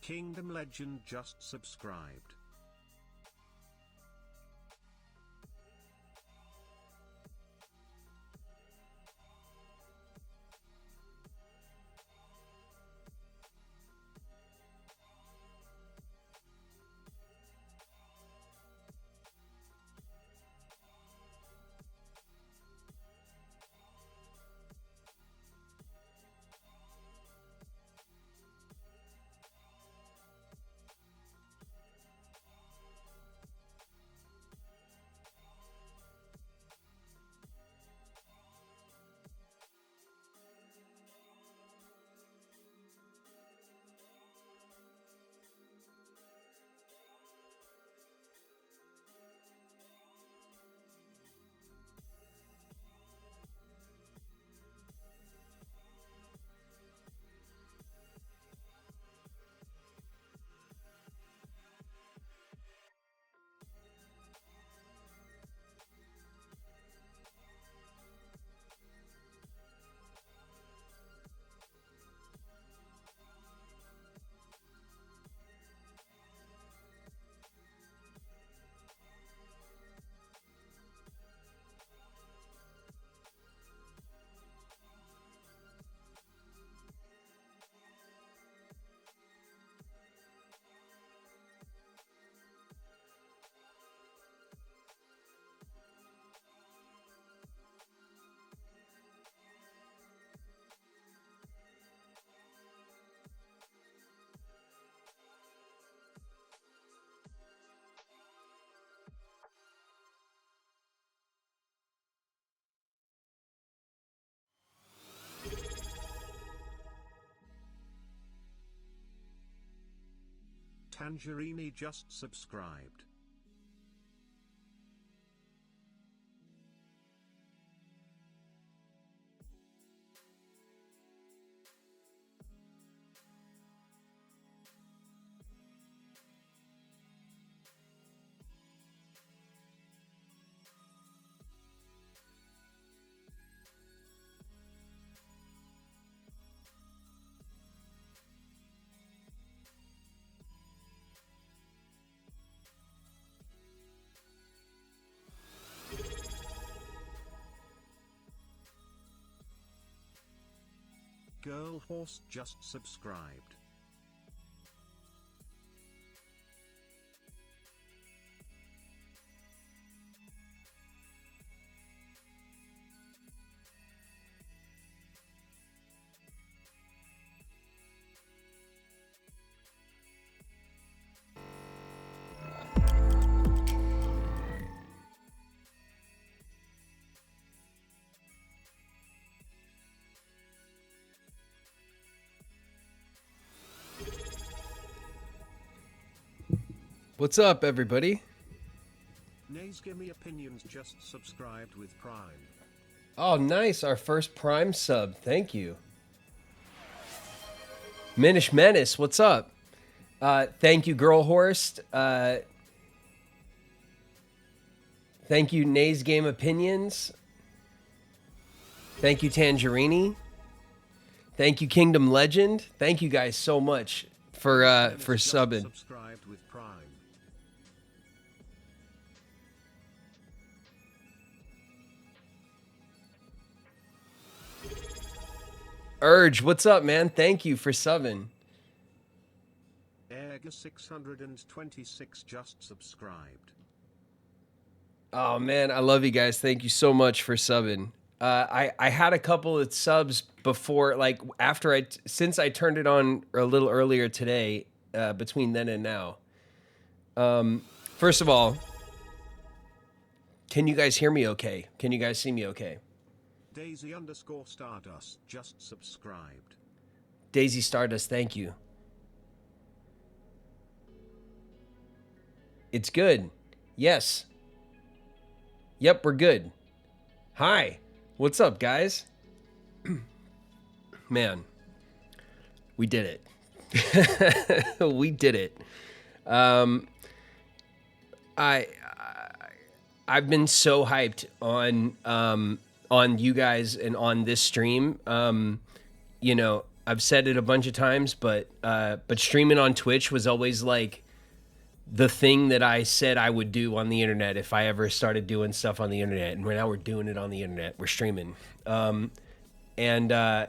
Kingdom Legend just subscribed. Tangerine just subscribed. Girl Horse just subscribed. What's up, everybody? Nays Gimme Opinions just subscribed with Prime. Oh, nice. Our first Prime sub. Thank you. Minish Menace, what's up? Thank you, Girl Horst. Thank you, Nays Game Opinions. Thank you, Tangerini. Thank you, Kingdom Legend. Thank you guys so much for subbing. Subscribed with Prime. Urge, what's up, man? Thank you for subbing. Erga626 just subscribed. Oh man, I love you guys. Thank you so much for subbing. I had a couple of subs before, like since I turned it on a little earlier today. Between then and now. First of all, can you guys hear me okay? Can you guys see me okay? Daisy_Stardust just subscribed. Daisy Stardust, thank you. It's good. Yes. Yep, we're good. Hi. What's up, guys? Man, we did it. We did it. I've been so hyped on you guys and on this stream. You know, I've said it a bunch of times, but streaming on Twitch was always like the thing that I said I would do on the internet if I ever started doing stuff on the internet. And now we're doing it on the internet. We're streaming. And I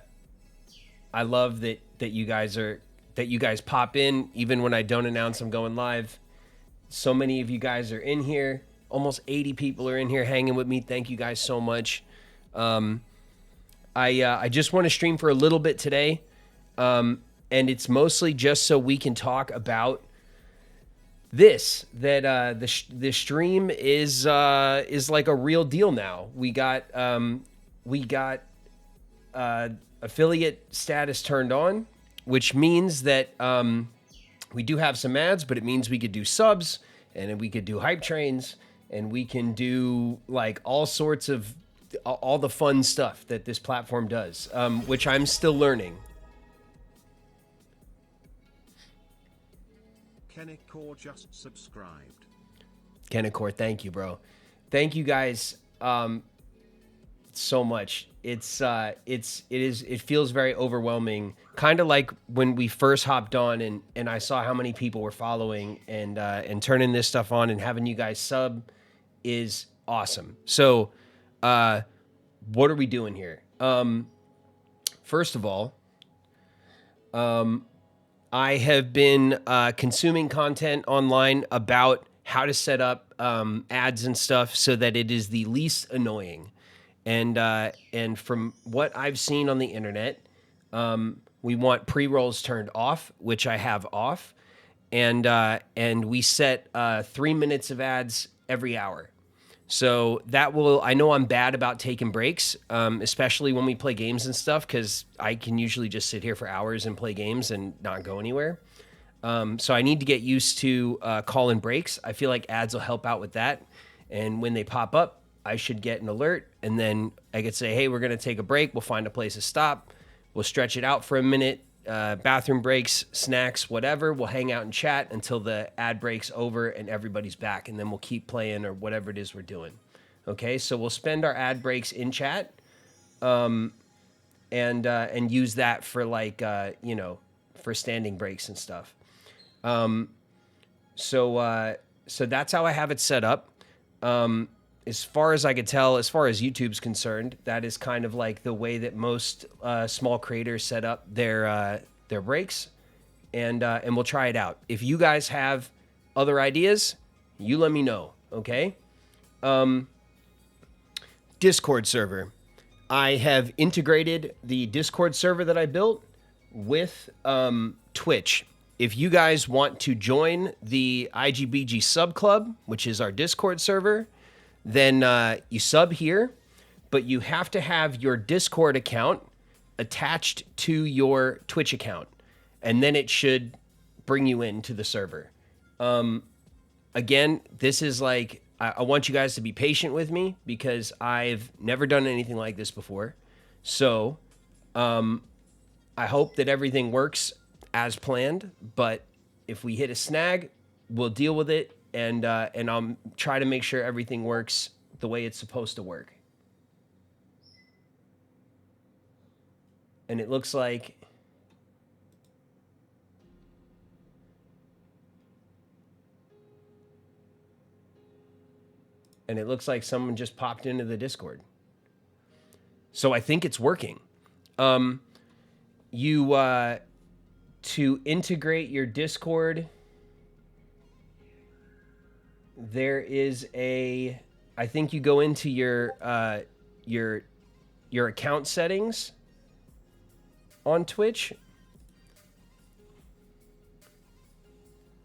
love that you guys pop in even when I don't announce I'm going live. So many of you guys are in here. Almost 80 people are in here hanging with me. Thank you guys so much. I just want to stream for a little bit today. And it's mostly just so we can talk about this, that the stream is like a real deal now. We got affiliate status turned on, which means that we do have some ads, but it means we could do subs, and then we could do hype trains, and we can do like all sorts of all the fun stuff that this platform does, which I'm still learning. Kenneth Core just subscribed. Kenneth Core, thank you, bro. Thank you guys so much. It feels very overwhelming. Kind of like when we first hopped on and I saw how many people were following and turning this stuff on and having you guys sub is awesome. So, what are we doing here? First of all, I have been consuming content online about how to set up ads and stuff so that it is the least annoying. And from what I've seen on the internet, we want pre-rolls turned off, which I have off, and we set 3 minutes of ads every hour. So that will, I know I'm bad about taking breaks, especially when we play games and stuff, because I can usually just sit here for hours and play games and not go anywhere. So I need to get used to calling breaks. I feel like ads will help out with that. And when they pop up, I should get an alert, and then I could say, hey, we're going to take a break. We'll find a place to stop. We'll stretch it out for a minute. Bathroom breaks, snacks, whatever. We'll hang out and chat until the ad break's over and everybody's back, and then we'll keep playing or whatever it is we're doing. Okay, so we'll spend our ad breaks in chat, and use that for like for standing breaks and stuff. So that's how I have it set up. As far as I could tell, as far as YouTube's concerned, that is kind of like the way that most small creators set up their breaks, and we'll try it out. If you guys have other ideas, you let me know, okay? Discord server. I have integrated the Discord server that I built with Twitch. If you guys want to join the IGBG Sub Club, which is our Discord server, then you sub here, but you have to have your Discord account attached to your Twitch account, and then it should bring you into the server. Again, this is like, I want you guys to be patient with me because I've never done anything like this before. So I hope that everything works as planned, but if we hit a snag, we'll deal with it. And I'll try to make sure everything works the way it's supposed to work. And it looks like someone just popped into the Discord. So I think it's working. To integrate your Discord, there is I think you go into your account settings on Twitch,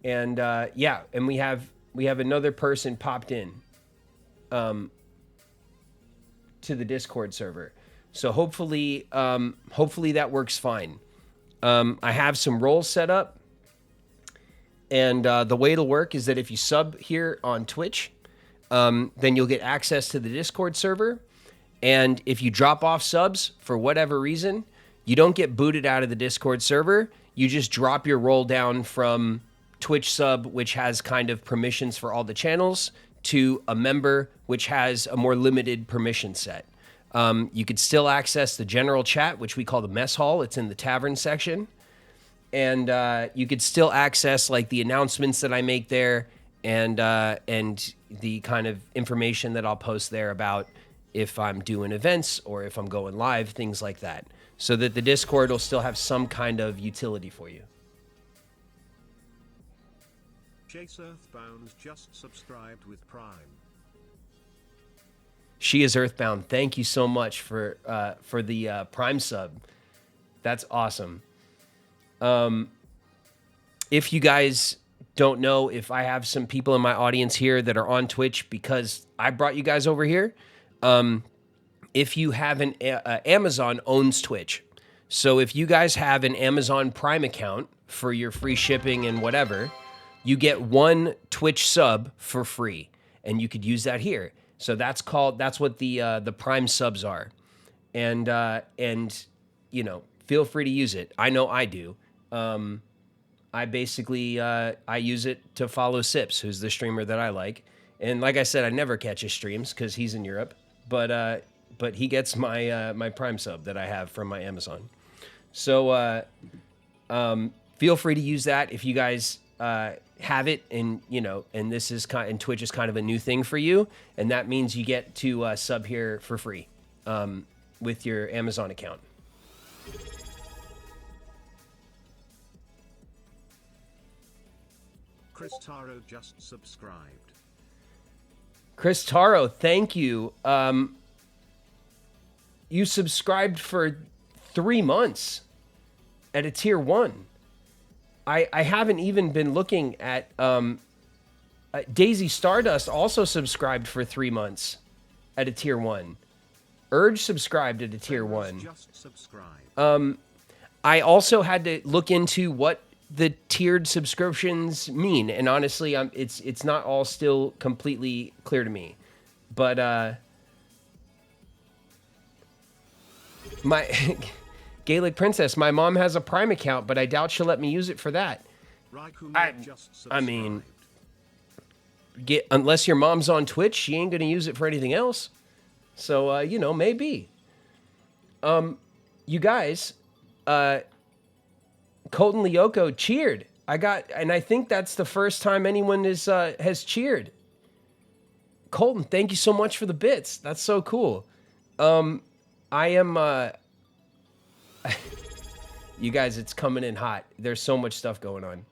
and and we have another person popped in to the Discord server. So hopefully that works fine. I have some roles set up. And the way it'll work is that if you sub here on Twitch, then you'll get access to the Discord server. And if you drop off subs for whatever reason, you don't get booted out of the Discord server. You just drop your role down from Twitch sub, which has kind of permissions for all the channels, to a member, which has a more limited permission set. You could still access the general chat, which we call the mess hall. It's in the tavern section. And you could still access like the announcements that I make there, and the kind of information that I'll post there about if I'm doing events or if I'm going live, things like that, so that the Discord will still have some kind of utility for you. Chase Earthbound's just subscribed with Prime. She is Earthbound. Thank you so much for the Prime sub. That's awesome. If you guys don't know, if I have some people in my audience here that are on Twitch because I brought you guys over here, if you have an Amazon owns Twitch. So if you guys have an Amazon Prime account for your free shipping and whatever, you get one Twitch sub for free, and you could use that here. So that's what the Prime subs are, and you know, feel free to use it. I know I do. I basically I use it to follow Sips, who's the streamer that I like, and like I said, I never catch his streams because he's in Europe, but he gets my my Prime sub that I have from my Amazon. So feel free to use that if you guys have it, and you know, and this is and Twitch is kind of a new thing for you, and that means you get to sub here for free with your Amazon account. Chris Taro just subscribed. Chris Taro, thank you. You subscribed for 3 months at a tier 1. I haven't even been looking at Daisy Stardust also subscribed for 3 months at a tier 1. Urge subscribed at a tier 1. Just subscribed. I also had to look into what the tiered subscriptions mean, and honestly, it's not all still completely clear to me. But my Gaelic Princess, my mom has a Prime account, but I doubt she'll let me use it for that. I mean, unless your mom's on Twitch, she ain't gonna use it for anything else. So you know, maybe. You guys, Colton Lyoko cheered. And I think that's the first time anyone has cheered. Colton, thank you so much for the bits. That's so cool. I am. You guys, it's coming in hot. There's so much stuff going on.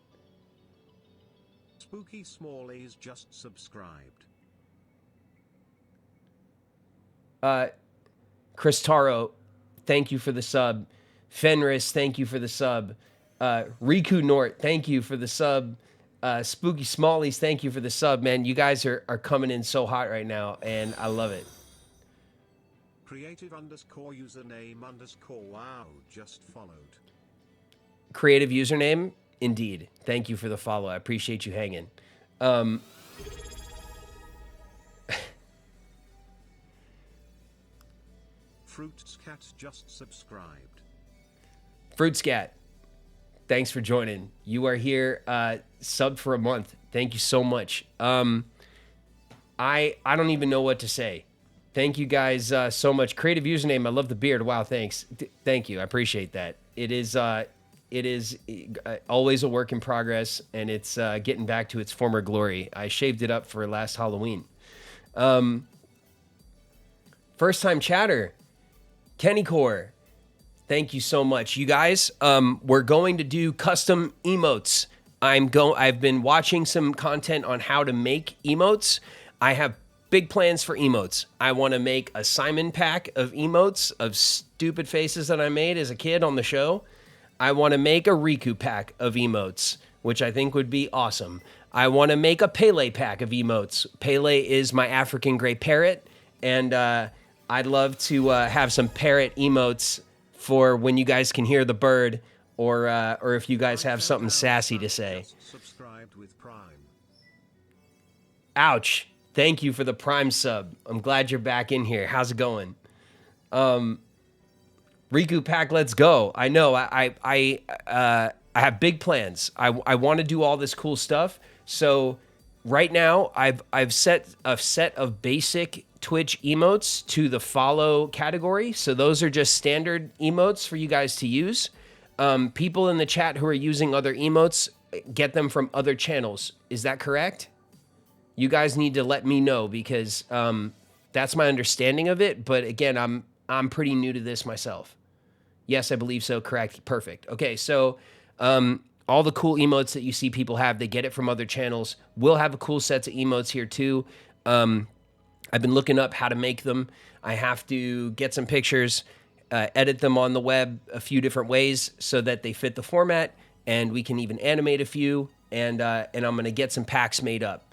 Spooky Smallies just subscribed. Chris Taro, thank you for the sub. Fenris, thank you for the sub. Riku Nort, thank you for the sub. Spooky Smallies, thank you for the sub, man. You guys are coming in so hot right now, and I love it. Creative _username _wow just followed. Creative username, indeed. Thank you for the follow. I appreciate you hanging. Fruitscat just subscribed. Fruitscat, thanks for joining. You are here, subbed for a month. Thank you so much. I don't even know what to say. Thank you guys so much. Creative username, I love the beard. Wow, thanks. Thank you. I appreciate that. It is always a work in progress, and it's getting back to its former glory. I shaved it up for last Halloween. First time chatter, Kenny Core. Thank you so much. You guys, we're going to do custom emotes. I've been watching some content on how to make emotes. I have big plans for emotes. I want to make a Simon pack of emotes of stupid faces that I made as a kid on the show. I want to make a Riku pack of emotes, which I think would be awesome. I want to make a Pele pack of emotes. Pele is my African gray parrot, and I'd love to have some parrot emotes for when you guys can hear the bird, or if you guys have something sassy to say. Subscribed with Prime. Ouch. Thank you for the Prime sub. I'm glad you're back in here. How's it going? Riku pack, let's go. I know. I have big plans. I want to do all this cool stuff. So right now I've set a set of basic Twitch emotes to the follow category. So those are just standard emotes for you guys to use. People in the chat who are using other emotes get them from other channels. Is that correct? You guys need to let me know because that's my understanding of it. But again, I'm pretty new to this myself. Yes, I believe so. Correct. Perfect. Okay, so all the cool emotes that you see people have, they get it from other channels. We'll have a cool sets of emotes here too. I've been looking up how to make them. I have to get some pictures, edit them on the web a few different ways so that they fit the format, and we can even animate a few. And I'm going to get some packs made up.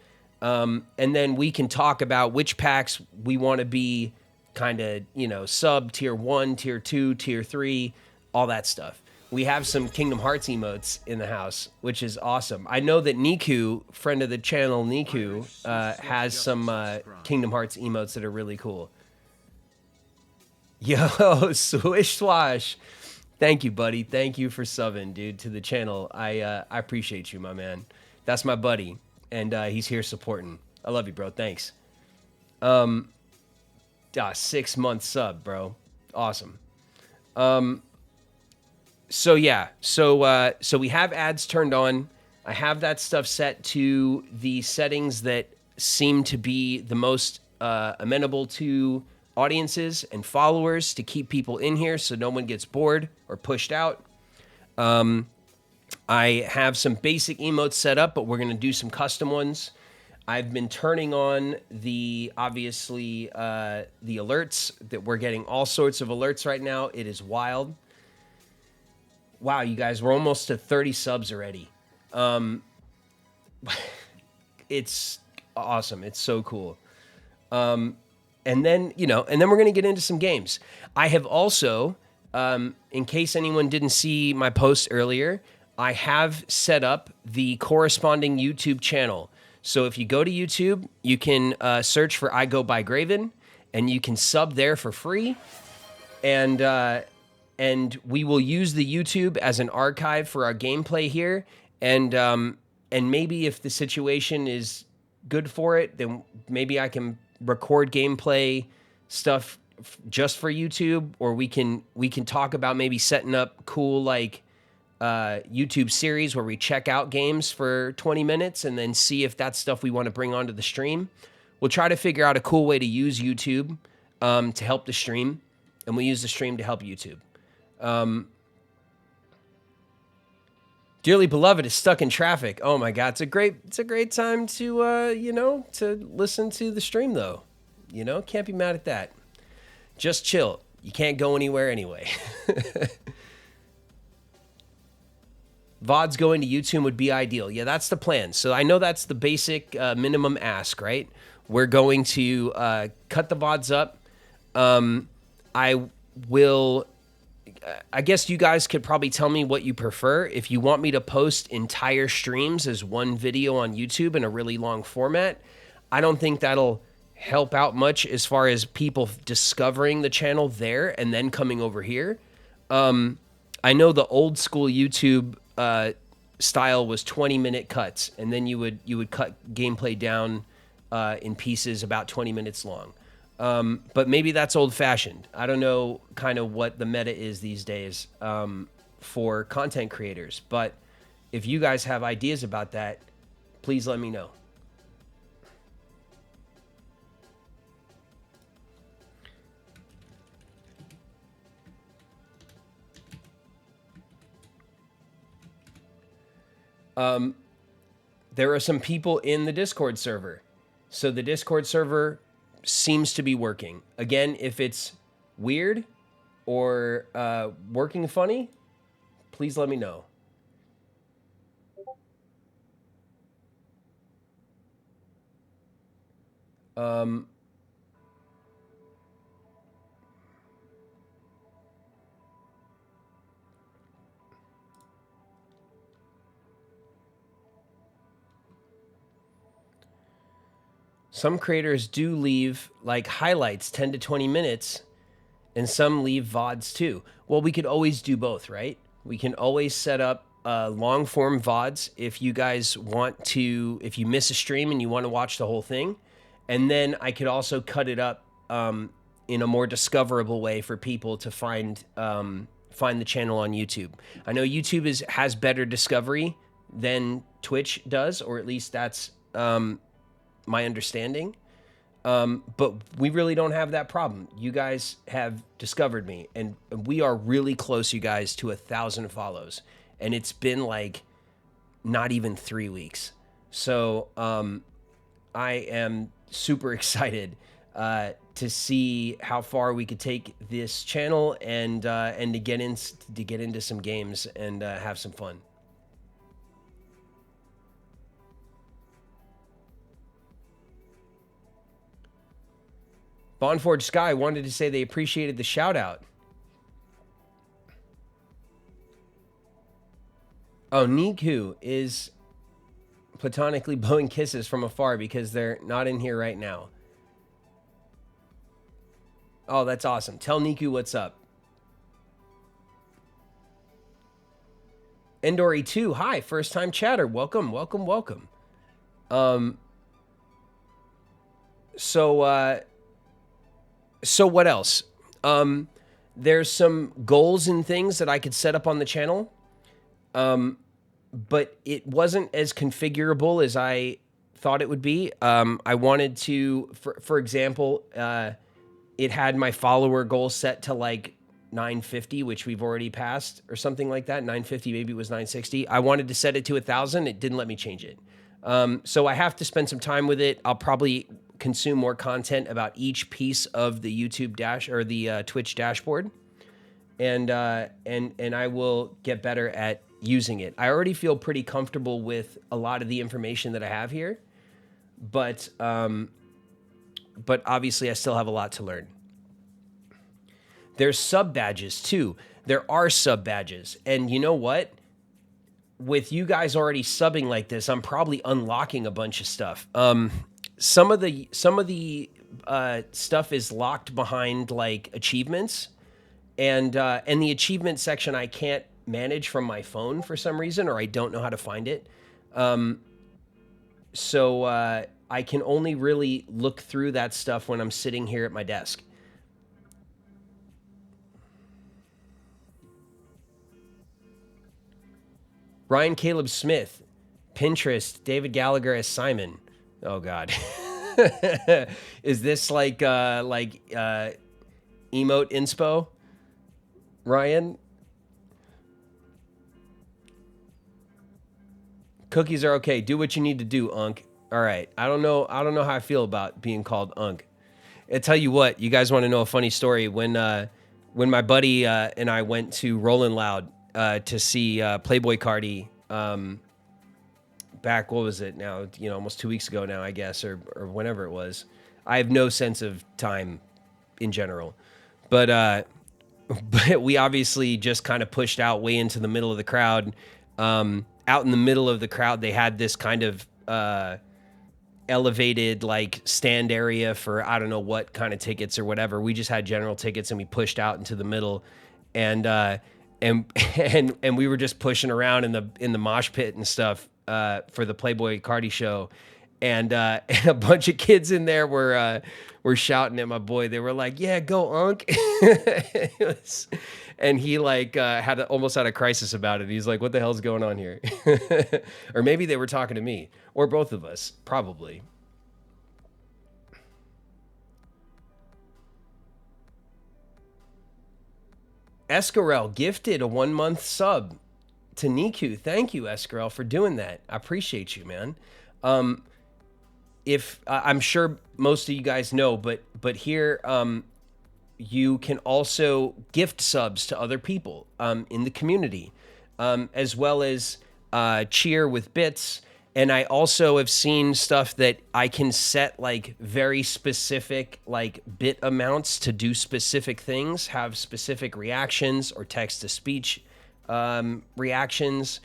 And then we can talk about which packs we want to be kind of, you know, sub tier 1, tier 2, tier 3, all that stuff. We have some Kingdom Hearts emotes in the house, which is awesome. I know that Niku, friend of the channel, Niku, has some Kingdom Hearts emotes that are really cool. Yo, Swish Swash. Thank you, buddy. Thank you for subbing, dude, to the channel. I appreciate you, my man. That's my buddy, and he's here supporting. I love you, bro. Thanks. 6-month sub, bro. Awesome. So yeah, so we have ads turned on. I have that stuff set to the settings that seem to be the most amenable to audiences and followers to keep people in here so no one gets bored or pushed out. I have some basic emotes set up, but we're going to do some custom ones. I've been turning on obviously, the alerts that we're getting all sorts of alerts right now. It is wild. Wow, you guys, we're almost to 30 subs already. It's awesome. It's so cool. And then we're going to get into some games. I have also, in case anyone didn't see my post earlier, I have set up the corresponding YouTube channel. So if you go to YouTube, you can search for I Go by Graven, and you can sub there for free. And we will use the YouTube as an archive for our gameplay here. And maybe if the situation is good for it, then maybe I can record gameplay stuff just for YouTube, or we can talk about maybe setting up cool YouTube series where we check out games for 20 minutes and then see if that's stuff we want to bring onto the stream. We'll try to figure out a cool way to use YouTube to help the stream, and we'll use the stream to help YouTube. Dearly Beloved is stuck in traffic. Oh my God. It's a great time to, to listen to the stream though. Can't be mad at that. Just chill. You can't go anywhere anyway. VODs going to YouTube would be ideal. Yeah, that's the plan. So I know that's the basic minimum ask, right? We're going to cut the VODs up. I guess you guys could probably tell me what you prefer. If you want me to post entire streams as one video on YouTube in a really long format, I don't think that'll help out much as far as people discovering the channel there and then coming over here. I know the old school YouTube style was 20-minute cuts, and then you would cut gameplay down in pieces about 20 minutes long. But maybe that's old-fashioned. I don't know kind of what the meta is these days for content creators. But if you guys have ideas about that, please let me know. There are some people in the Discord server. So the Discord server seems to be working. Again, if it's weird or working funny, please let me know. Some creators do leave like highlights 10 to 20 minutes, and some leave VODs too. Well, we could always do both, right? We can always set up long form VODs if you guys want to, if you miss a stream and you want to watch the whole thing. And then I could also cut it up in a more discoverable way for people to find the channel on YouTube. I know YouTube has better discovery than Twitch does, or at least that's my understanding. But we really don't have that problem. You guys have discovered me, and we are really close, you guys, to 1,000 follows. And it's been like not even 3 weeks. So I am super excited to see how far we could take this channel and to get into some games and have some fun. Bonforge Sky wanted to say they appreciated the shout out. Oh, Niku is platonically blowing kisses from afar because they're not in here right now. Oh, that's awesome. Tell Niku what's up. Endori2, hi, first time chatter. Welcome, welcome, welcome. So what else? There's some goals and things that I could set up on the channel. But it wasn't as configurable as I thought it would be. I wanted to, for example, it had my follower goal set to like 950, which we've already passed or something like that. 950, maybe it was 960. I wanted to set it to 1,000. It didn't let me change it. So I have to spend some time with it. I'll probably consume more content about each piece of the YouTube dash or the Twitch dashboard. And I will get better at using it. I already feel pretty comfortable with a lot of the information that I have here, but obviously I still have a lot to learn. There's sub badges too. There are sub badges, and you know what? With you guys already subbing like this, I'm probably unlocking a bunch of stuff. Some of the stuff is locked behind like achievements, and the achievement section I can't manage from my phone for some reason, or I don't know how to find it. So I can only really look through that stuff when I'm sitting here at my desk. Ryan Caleb Smith, Pinterest, David Gallagher as Simon. Oh God. Is this like emote inspo? Ryan? Cookies are okay. Do what you need to do, Unk. All right. I don't know how I feel about being called Unk. I tell you what, you guys want to know a funny story? When my buddy and I went to Rollin' Loud to see Playboy Cardi back, what was it now? You know, almost 2 weeks ago now, I guess, or whenever it was. I have no sense of time in general. But we obviously just kind of pushed out way into the middle of the crowd. Out in the middle of the crowd, they had this kind of elevated like stand area for I don't know what kind of tickets or whatever. We just had general tickets and we pushed out into the middle, and we were just pushing around in the mosh pit and stuff for the Playboy Cardi show, and a bunch of kids in there were shouting at my boy. They were like, "Yeah, go Unk!" And he like almost had a crisis about it. He's like, "What the hell's going on here?" Or maybe they were talking to me, or both of us, probably. Escarel gifted a 1-month sub to Niku. Thank you, Escarel, for doing that. I appreciate you, man. If I'm sure most of you guys know, but here you can also gift subs to other people in the community, as well as cheer with bits. And I also have seen stuff that I can set like very specific like bit amounts to do specific things, have specific reactions or text to speech reactions,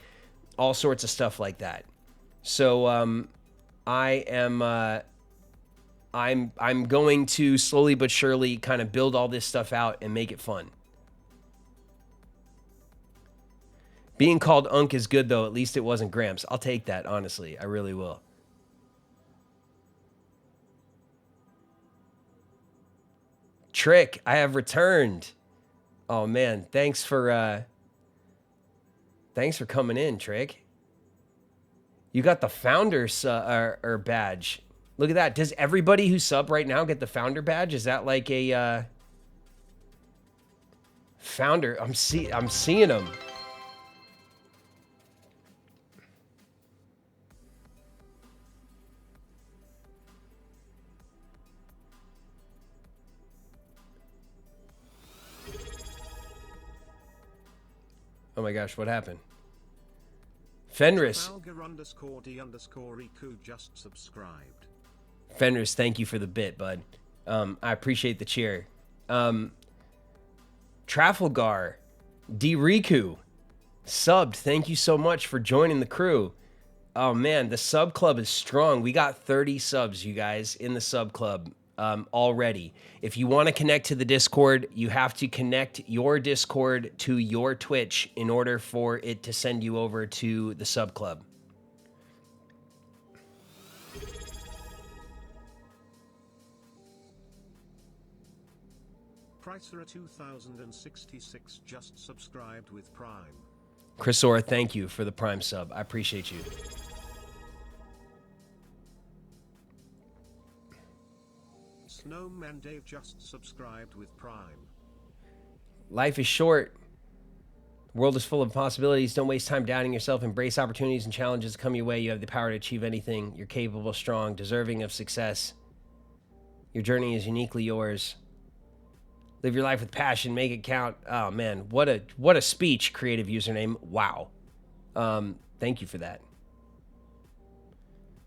all sorts of stuff like that. So I'm going to slowly but surely kind of build all this stuff out and make it fun. Being called Unk is good, though. At least it wasn't Gramps. I'll take that, honestly. I really will. Trick, I have returned. Oh, man. Thanks for coming in, Trick. You got the Founder's badge. Look at that. Does everybody who sub right now get the Founder badge? Is that like a Founder? I'm seeing them. Oh my gosh, what happened? Fenris. Algar_D_EQ just subscribed. Fenris, thank you for the bit, bud. I appreciate the cheer. Trafalgar, D-Riku, subbed. Thank you so much for joining the crew. Oh man, the sub club is strong. We got 30 subs, you guys, in the sub club already. If you want to connect to the Discord, you have to connect your Discord to your Twitch in order for it to send you over to the sub club. Pricer 2066 just subscribed with Prime. Chrisora, thank you for the Prime sub. I appreciate you. Snowman Dave just subscribed with Prime. Life is short. The world is full of possibilities. Don't waste time doubting yourself. Embrace opportunities and challenges that come your way. You have the power to achieve anything. You're capable, strong, deserving of success. Your journey is uniquely yours. Live your life with passion. Make it count. Oh, man. What a speech, creative username. Wow. Thank you for that.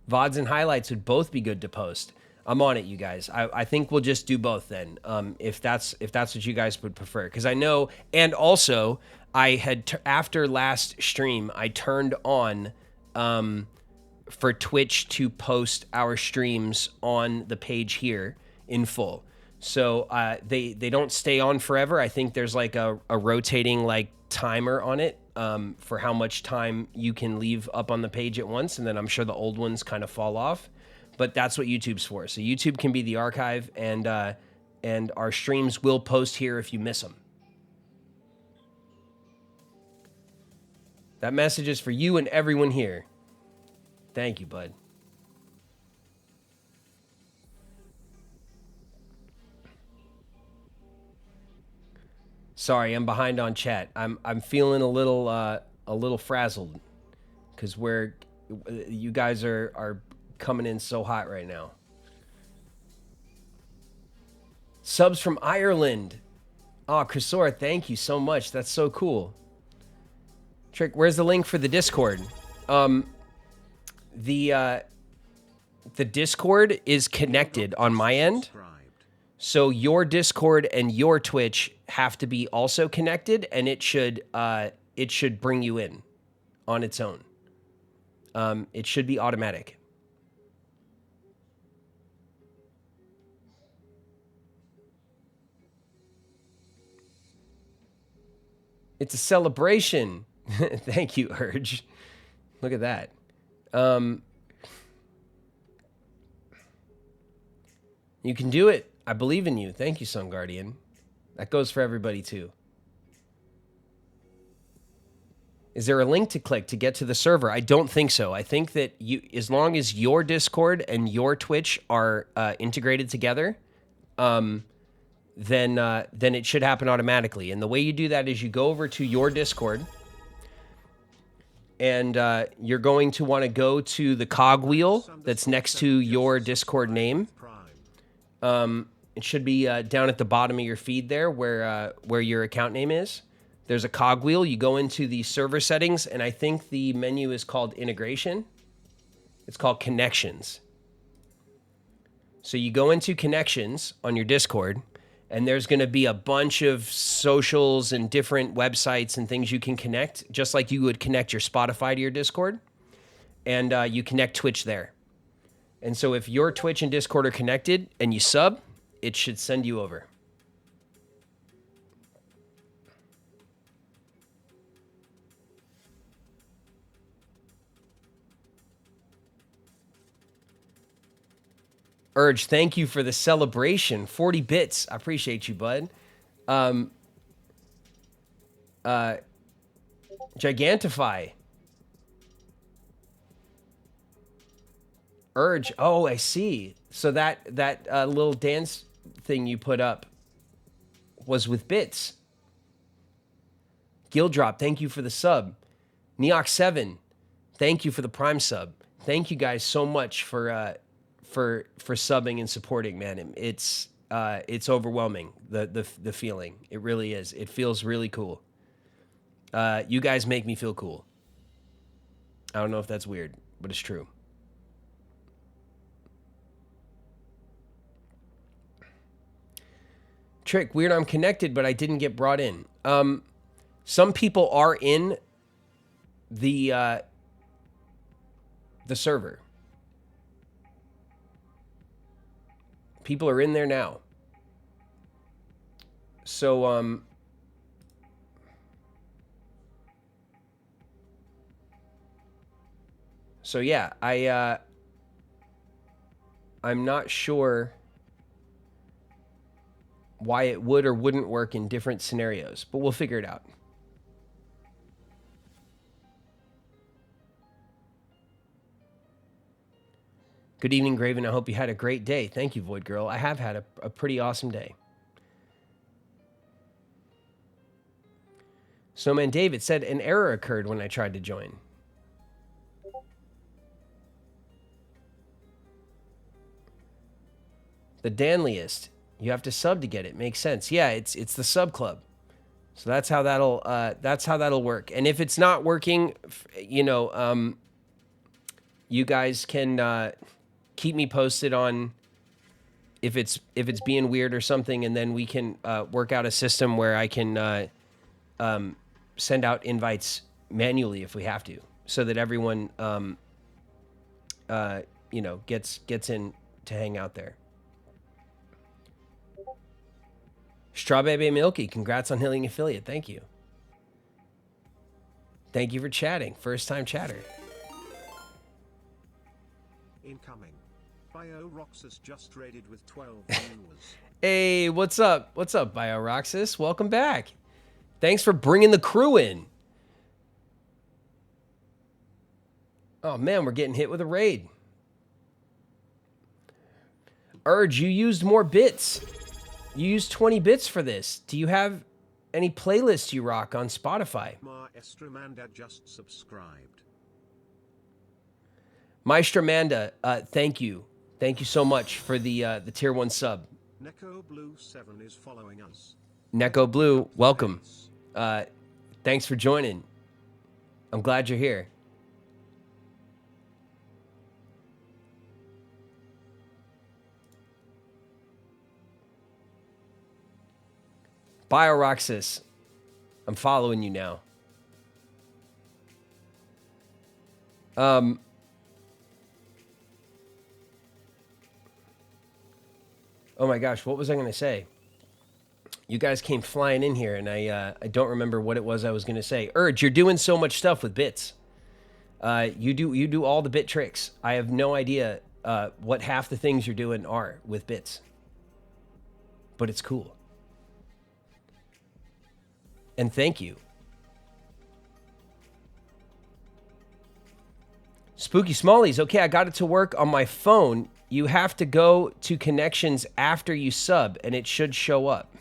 VODs and highlights would both be good to post. I'm on it, you guys. I think we'll just do both then, if that's what you guys would prefer. Because I know, and also, I had after last stream, I turned on for Twitch to post our streams on the page here in full. So they don't stay on forever. I think there's like a rotating like timer on it for how much time you can leave up on the page at once, and then I'm sure the old ones kind of fall off. But that's what YouTube's for. So YouTube can be the archive, and our streams will post here if you miss them. That message is for you and everyone here. Thank you, bud. Sorry, I'm behind on chat. I'm feeling a little frazzled because you guys are coming in so hot right now. Subs from Ireland. Oh, Chrisora, thank you so much. That's so cool. Trick, where's the link for the Discord? The Discord is connected on my end. So your Discord and your Twitch have to be also connected, and it should bring you in on its own. It should be automatic. It's a celebration. Thank you, Urge. Look at that. You can do it. I believe in you. Thank you, Sun Guardian. That goes for everybody, too. Is there a link to click to get to the server? I don't think so. I think that as long as your Discord and your Twitch are integrated together, then it should happen automatically. And the way you do that is you go over to your Discord, and you're going to want to go to the cogwheel that's next to your Discord name. It should be down at the bottom of your feed there where your account name is. There's a cogwheel. You go into the server settings, and I think the menu is called integration. It's called connections. So you go into connections on your Discord, and there's going to be a bunch of socials and different websites and things you can connect, just like you would connect your Spotify to your Discord. And you connect Twitch there. And so if your Twitch and Discord are connected and you sub, it should send you over. Urge, thank you for the celebration. 40 bits. I appreciate you, bud. Gigantify. Urge. Oh, I see. So that little dance thing you put up was with bits. Gildrop, thank you for the sub. Neox7, thank you for the Prime sub. Thank you guys so much for subbing and supporting, man. It's overwhelming, the feeling. It really is. It feels really cool. You guys make me feel cool. I don't know if that's weird, but it's true. Trick, weird, I'm connected, but I didn't get brought in. Some people are in the server. People are in there now. So, so yeah, I'm not sure why it would or wouldn't work in different scenarios, but we'll figure it out. Good evening, Graven. I hope you had a great day. Thank you, Void Girl. I have had a pretty awesome day. Snowman David said an error occurred when I tried to join. The Danliest. You have to sub to get it. Makes sense. Yeah, it's the sub club. So that's how that'll work. And if it's not working, you know, you guys can keep me posted on if it's being weird or something, and then we can work out a system where I can send out invites manually if we have to, so that everyone you know, gets in to hang out there. Strawberry Milky, congrats on hitting affiliate. Thank you. Thank you for chatting. First time chatter. Incoming. BioRoxas just raided with 12 viewers. Hey, what's up? What's up, BioRoxas? Welcome back. Thanks for bringing the crew in. Oh man, we're getting hit with a raid. Urge, you used more bits. You used 20 bits for this. Do you have any playlists you rock on Spotify? Maestromanda just subscribed. Maestromanda, thank you. Thank you so much for the tier 1 sub. Neko Blue 7 is following us. Neko Blue, welcome. Thanks for joining. I'm glad you're here. BioRoxas, I'm following you now. Oh my gosh, what was I going to say? You guys came flying in here, and I don't remember what it was I was going to say. Urge, you're doing so much stuff with bits. You do all the bit tricks. I have no idea what half the things you're doing are with bits, but it's cool. And thank you. Spooky Smallies. Okay, I got it to work on my phone. You have to go to connections after you sub, and it should show up.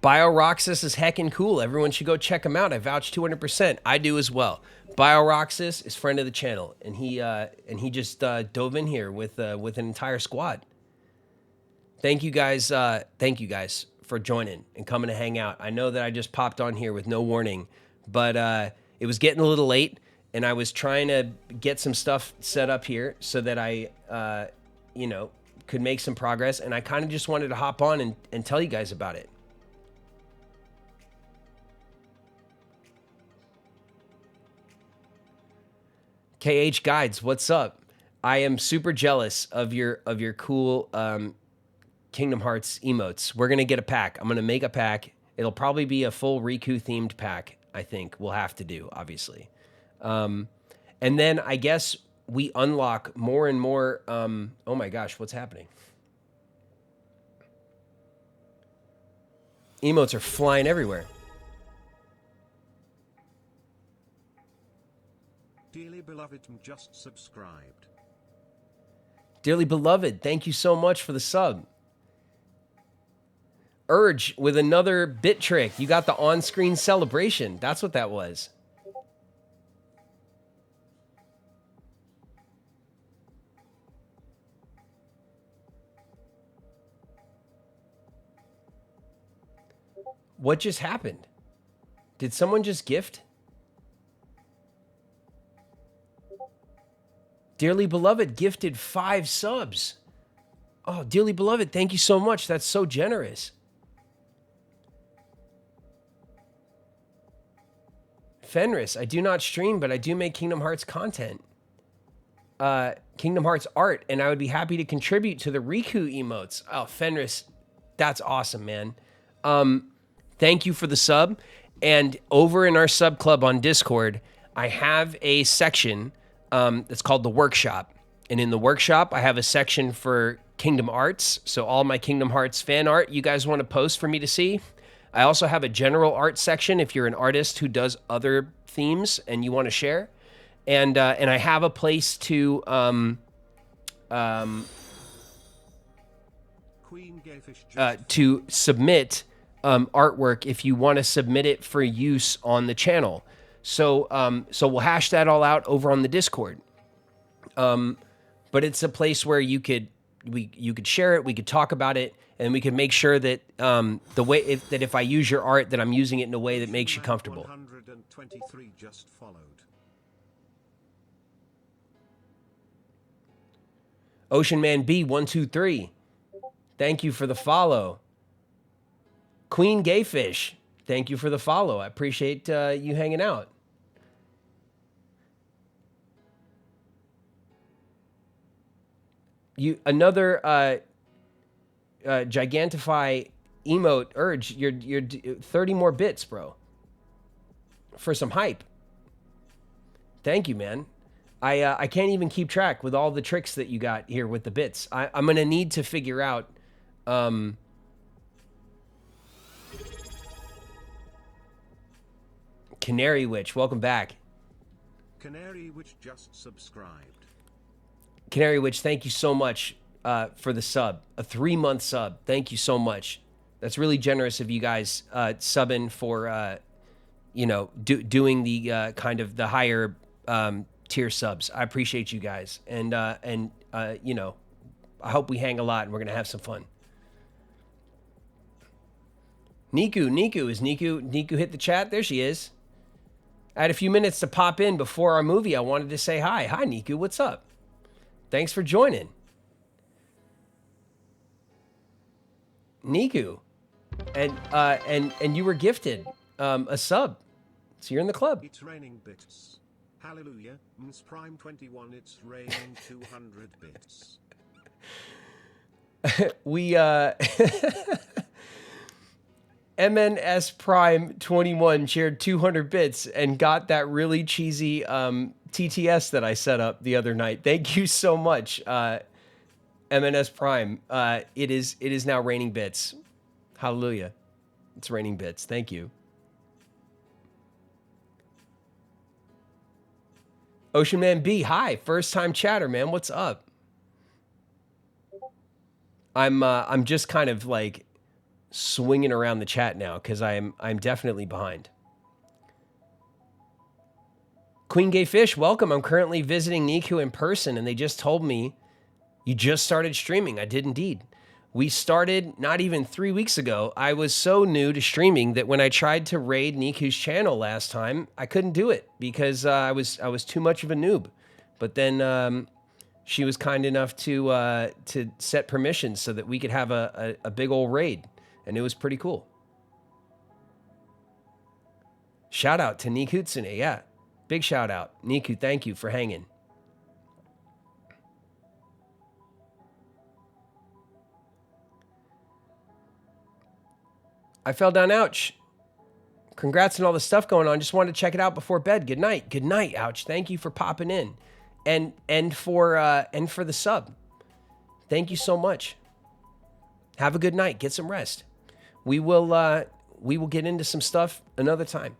BioRoxas is heckin' cool. Everyone should go check him out. I vouch 200%. I do as well. BioRoxas is friend of the channel, and he just dove in here with an entire squad. Thank you guys for joining and coming to hang out. I know that I just popped on here with no warning, but it was getting a little late, and I was trying to get some stuff set up here so that I you know, could make some progress, and I kind of just wanted to hop on and tell you guys about it. KH Guides, what's up? I am super jealous of your cool Kingdom Hearts emotes. We're gonna get a pack. I'm gonna make a pack. It'll probably be a full Riku themed pack. I think we'll have to do, obviously. And then I guess we unlock more and more. Oh my gosh, what's happening? Emotes are flying everywhere. Dearly beloved, just subscribed. Dearly beloved, thank you so much for the sub. Urge with another bit trick. You got the on-screen celebration. That's what that was. What just happened? Did someone just gift? Dearly beloved gifted 5 subs. Oh, dearly beloved, thank you so much. That's so generous. Fenris, I do not stream, but I do make Kingdom Hearts content. Kingdom Hearts art, and I would be happy to contribute to the Riku emotes. Oh, Fenris, that's awesome, man. Thank you for the sub. And over in our sub club on Discord, I have a section that's called the workshop. And in the workshop, I have a section for Kingdom Arts. So all my Kingdom Hearts fan art you guys want to post for me to see. I also have a general art section if you're an artist who does other themes and you want to share. And I have a place to to submit artwork if you want to submit it for use on the channel. So so we'll hash that all out over on the Discord. But it's a place where you could share it, we could talk about it, and we can make sure that the way if I use your art, that I'm using it in a way that makes you comfortable. 123 just followed. Ocean Man B123, thank you for the follow. Queen Gayfish, thank you for the follow. I appreciate you hanging out. Another Gigantify emote Urge. You're 30 more bits, bro. For some hype. Thank you, man. I can't even keep track with all the tricks that you got here with the bits. I'm gonna need to figure out. Canary Witch, welcome back. Canary Witch just subscribed. Canary Witch, thank you so much for the sub. A 3-month sub. Thank you so much. That's really generous of you guys subbing for, doing the kind of the higher tier subs. I appreciate you guys. And I hope we hang a lot and we're going to have some fun. Niku hit the chat? There she is. I had a few minutes to pop in before our movie. I wanted to say hi. Hi, Niku. What's up? Thanks for joining. Niku. And you were gifted a sub. So you're in the club. It's raining bits. Hallelujah. Ms. Prime 21, it's raining 200 bits. We MNS Prime 21 shared 200 bits and got that really cheesy TTS that I set up the other night. Thank you so much, MNS Prime. It is now raining bits. Hallelujah. It's raining bits. Thank you. Ocean Man B, hi. First time chatter, man. What's up? I'm just kind of like swinging around the chat now because I'm definitely behind. Queen Gay Fish, welcome. I'm currently visiting Niku in person, and they just told me you just started streaming. I did indeed. We started not even 3 weeks ago. I was so new to streaming that when I tried to raid Niku's channel last time, I couldn't do it because I was too much of a noob. But then she was kind enough to set permissions so that we could have a big old raid. And it was pretty cool. Shout out to Nikutsune, yeah. Big shout out. Niku, thank you for hanging. I fell down, ouch. Congrats on all the stuff going on. Just wanted to check it out before bed. Good night. Good night, Ouch. Thank you for popping in. And for the sub. Thank you so much. Have a good night. Get some rest. We will get into some stuff another time.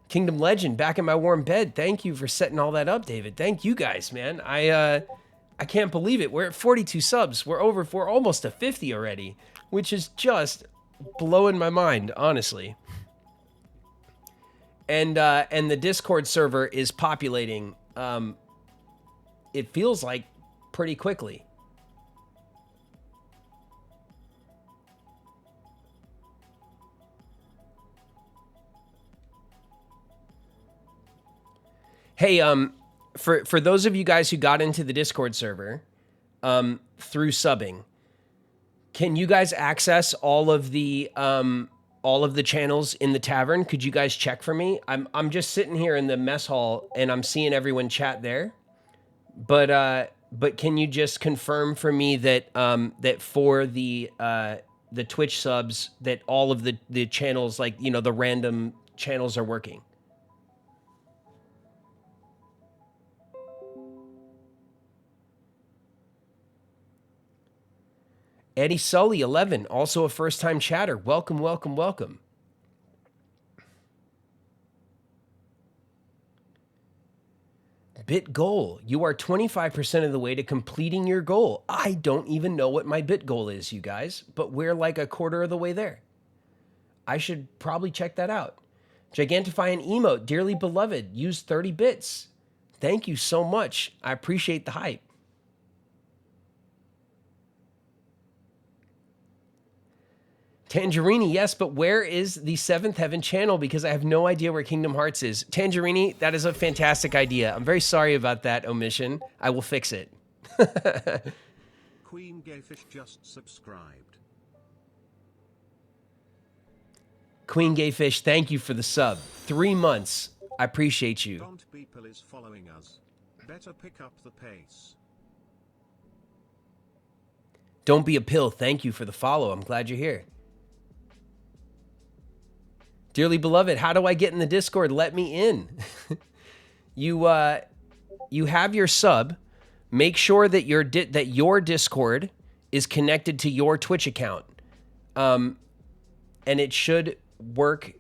Kingdom Legend, back in my warm bed. Thank you for setting all that up, David. Thank you guys, man. I can't believe it. We're at 42 subs. We're almost to 50 already, which is just blowing my mind, honestly. And the Discord server is populating. It feels like pretty quickly. Hey, for those of you guys who got into the Discord server through subbing, can you guys access all of the channels in the tavern? Could you guys check for me? I'm just sitting here in the mess hall and I'm seeing everyone chat there. But can you just confirm for me that that for the Twitch subs that all of the channels, like, you know, the random channels are working? Eddie Sully 11, also a first-time chatter. Welcome, welcome, welcome. Bit goal. You are 25% of the way to completing your goal. I don't even know what my bit goal is, you guys, but we're like a quarter of the way there. I should probably check that out. Gigantify an emote. Dearly beloved, use 30 bits. Thank you so much. I appreciate the hype. Tangerini, yes, but where is the Seventh Heaven channel? Because I have no idea where Kingdom Hearts is. Tangerini, that is a fantastic idea. I'm very sorry about that omission. I will fix it. Queen Gayfish just subscribed. Queen Gayfish, thank you for the sub. 3 months. I appreciate you. Don't people is following us. Better pick up the pace. Don't be a pill. Thank you for the follow. I'm glad you're here. Dearly beloved, how do I get in the Discord? Let me in. You have your sub. Make sure that your Discord is connected to your Twitch account, and it should work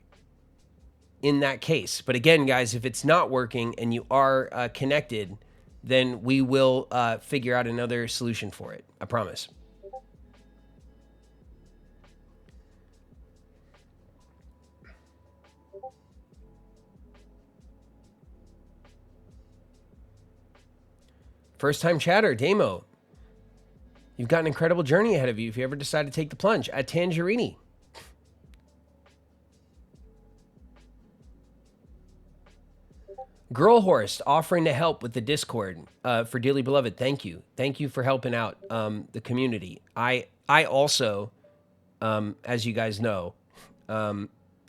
in that case. But again, guys, if it's not working and you are connected, then we will figure out another solution for it. I promise. First time chatter, Damo. You've got an incredible journey ahead of you if you ever decide to take the plunge. At Tangerini. Girl Horse offering to help with the Discord for Dearly Beloved. Thank you. Thank you for helping out the community. I also, as you guys know, am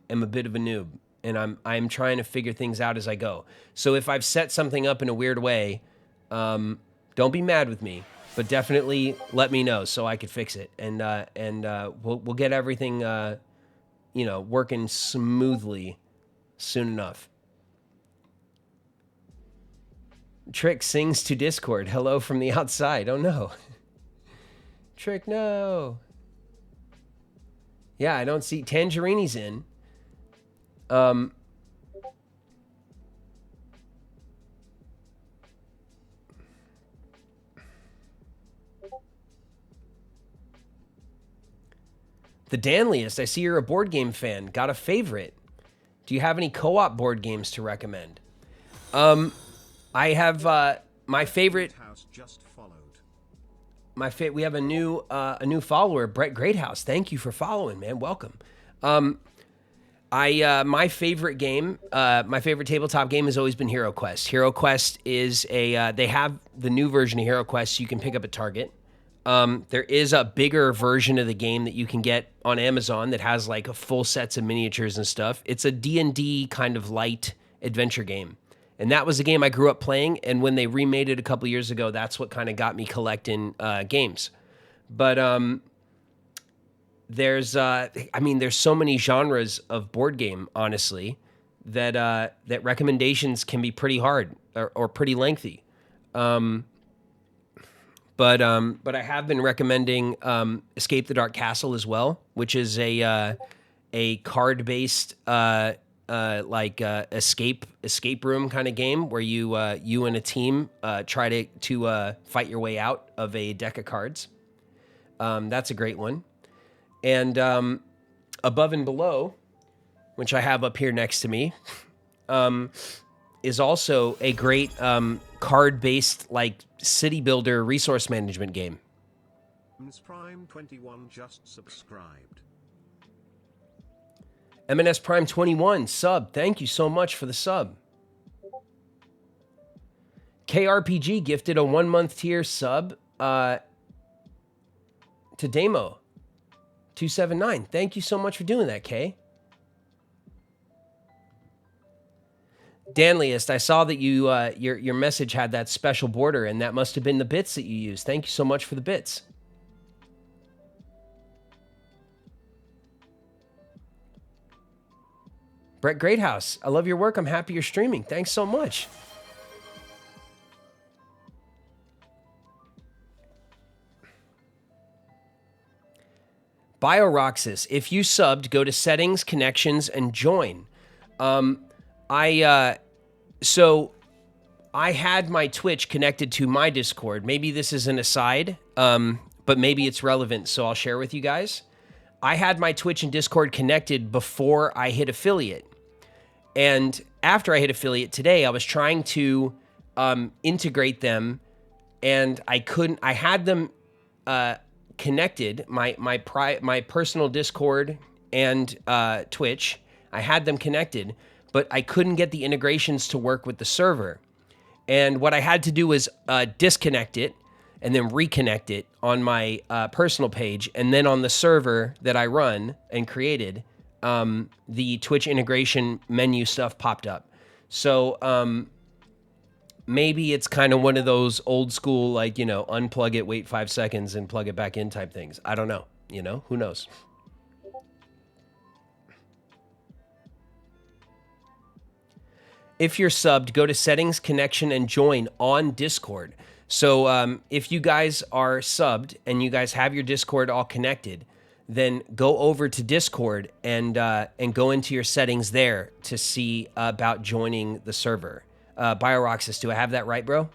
a bit of a noob, and I'm trying to figure things out as I go. So if I've set something up in a weird way, don't be mad with me, but definitely let me know so I could fix it, and we'll get everything working smoothly soon enough. Trick sings to Discord. Hello from the outside. Oh no. Trick, no. Yeah, I don't see Tangerini's in. The Danliest, I see you're a board game fan. Got a favorite? Do you have any co-op board games to recommend? I have my favorite. House just followed. We have a new follower, Brett Greathouse. Thank you for following, man. Welcome. My favorite game, my favorite tabletop game has always been Hero Quest. Hero Quest is they have the new version of Hero Quest you can pick up at Target. There is a bigger version of the game that you can get on Amazon that has like a full sets of miniatures and stuff. It's a D&D kind of light adventure game. And that was a game I grew up playing. And when they remade it a couple years ago, that's what kind of got me collecting games. But there's I mean, there's so many genres of board game, honestly, that that recommendations can be pretty hard or pretty lengthy. But I have been recommending Escape the Dark Castle as well, which is a card based escape room kind of game where you and a team try to fight your way out of a deck of cards. That's a great one. And Above and Below, which I have up here next to me, is also a great card-based like city builder resource management game. Prime 21 just subscribed. M&S Prime 21 sub. Thank you so much for the sub. KRPG gifted a 1-month tier sub to Damo 279. Thank you so much for doing that, K. Danliest, I saw that you your message had that special border, and that must have been the bits that you used. Thank you so much for the bits. Brett Greathouse, I love your work. I'm happy you're streaming. Thanks so much. BioRoxys, if you subbed, go to settings, connections, and join. So I had my Twitch connected to my Discord. Maybe this is an aside, but maybe it's relevant, so I'll share with you guys. I had my Twitch and Discord connected before I hit affiliate. And after I hit affiliate today, I was trying to integrate them, and I couldn't. I had them connected, my personal Discord and Twitch. I had them connected, but I couldn't get the integrations to work with the server. And what I had to do was disconnect it and then reconnect it on my personal page. And then on the server that I run and created, the Twitch integration menu stuff popped up. So maybe it's kind of one of those old school, like, you know, unplug it, wait 5 seconds and plug it back in type things. I don't know. You know, who knows? If you're subbed, go to settings, connection, and join on Discord. So if you guys are subbed and you guys have your Discord all connected, then go over to Discord and go into your settings there to see about joining the server. BioRoxys, do I have that right, bro?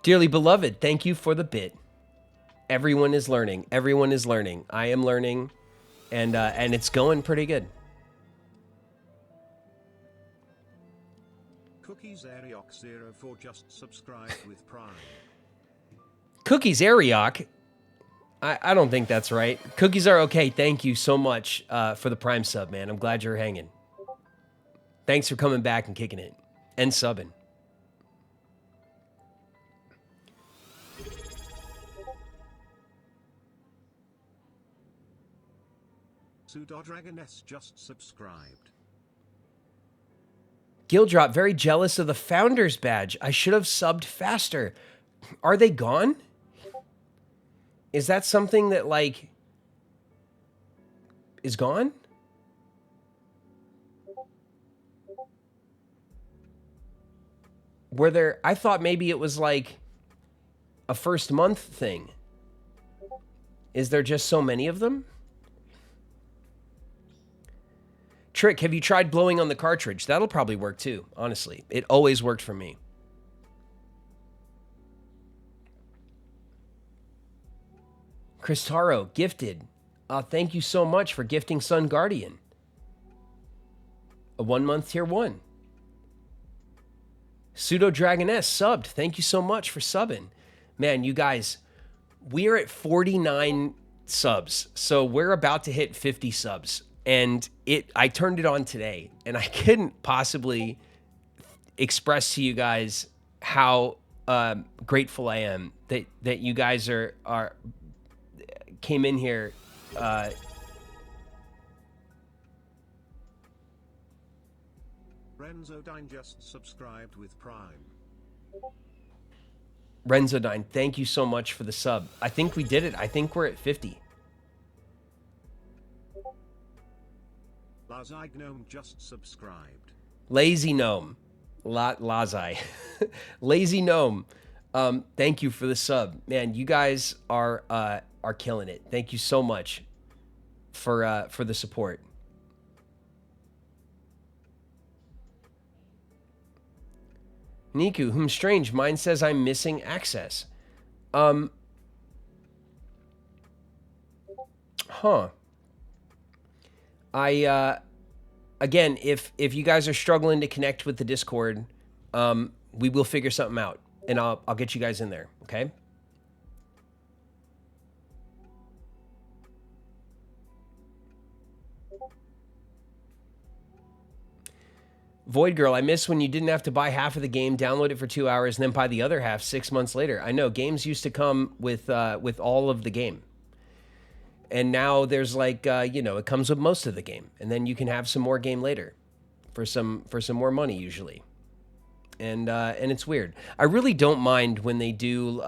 Dearly beloved, thank you for the bit. Everyone is learning. Everyone is learning. I am learning, and it's going pretty good. Cookies Ariok 04 just subscribed with Prime. Cookies Ariok? I don't think that's right. Cookies are okay. Thank you so much for the Prime sub, man. I'm glad you're hanging. Thanks for coming back and kicking it. And subbing. Pseudo Dragoness just subscribed. Gildrop, very jealous of the Founders Badge. I should have subbed faster. Are they gone? Is that something that, like, is gone? Were there... I thought maybe it was, like, a first month thing. Is there just so many of them? Trick, have you tried blowing on the cartridge? That'll probably work too, honestly. It always worked for me. Cristaro, gifted. Thank you so much for gifting Sun Guardian. A 1-month tier 1. Pseudo Dragoness subbed. Thank you so much for subbing. Man, you guys, we're at 49 subs. So we're about to hit 50 subs. And I turned it on today, and I couldn't possibly express to you guys how grateful I am that you guys came in here. Renzo Dine just subscribed with Prime. Renzo9, thank you so much for the sub. I think we did it. I think we're at 50. Lazai Gnome just subscribed. Lazy Gnome. Lazai. Lazy Gnome. Thank you for the sub. Man, you guys are killing it. Thank you so much for the support. Niku, strange. Mine says I'm missing access. Again, if you guys are struggling to connect with the Discord, we will figure something out, and I'll get you guys in there, okay? Void Girl, I miss when you didn't have to buy half of the game, download it for 2 hours, and then buy the other half 6 months later. I know, games used to come with all of the game. And now there's like, it comes with most of the game. And then you can have some more game later for some more money usually. And it's weird. I really don't mind when they do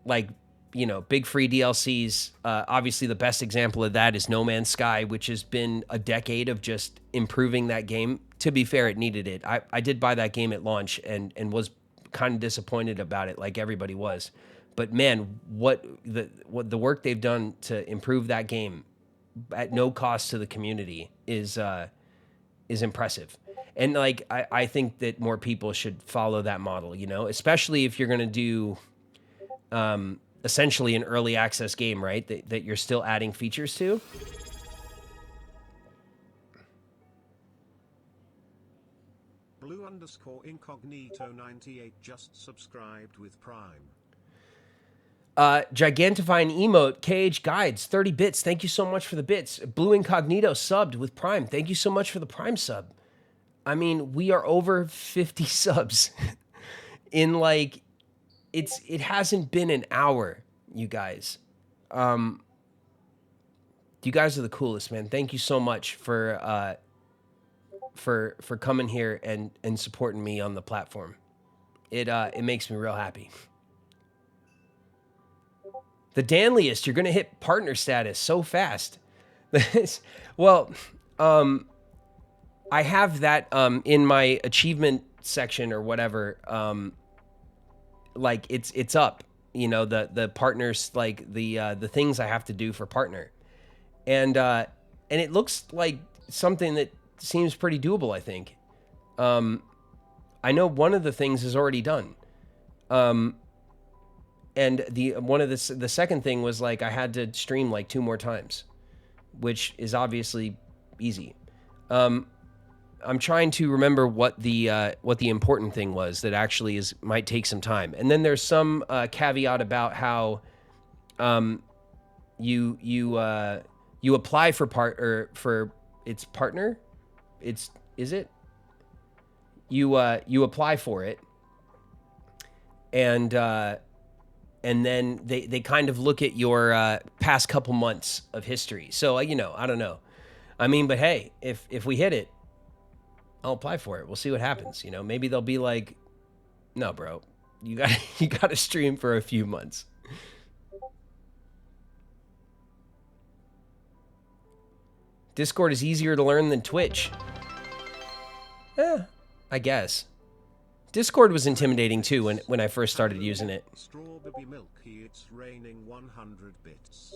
big free DLCs. Obviously, the best example of that is No Man's Sky, which has been a decade of just improving that game. To be fair, it needed it. I did buy that game at launch and was kind of disappointed about it, like everybody was. But man, what the work they've done to improve that game at no cost to the community is impressive. And like I think that more people should follow that model, especially if you're going to do essentially an early access game, right? That you're still adding features to. Blue_incognito98 just subscribed with Prime. Gigantifying emote, KH Guides, 30 bits. Thank you so much for the bits. Blue Incognito subbed with Prime. Thank you so much for the Prime sub. I mean, we are over 50 subs in like, it hasn't been an hour, you guys. You guys are the coolest, man. Thank you so much for coming here and supporting me on the platform. It makes me real happy. The Danliest, you're going to hit partner status so fast. Well, I have that in my achievement section or whatever. Like it's up, the partners, like the things I have to do for partner. And it looks like something that seems pretty doable, I think. I know one of the things is already done. And the second thing was like I had to stream like 2 more times, which is obviously easy. I'm trying to remember what the important thing was that actually might take some time. And then there's some caveat about how you apply for its partner. You apply for it, and then they kind of look at your past couple months of history. So, I don't know. I mean, but hey, if we hit it, I'll apply for it. We'll see what happens. Maybe they'll be like, no, bro, you got to stream for a few months. Discord is easier to learn than Twitch. I guess. Discord was intimidating too when I first started using it. Strawberry Milky, it's raining 100 bits.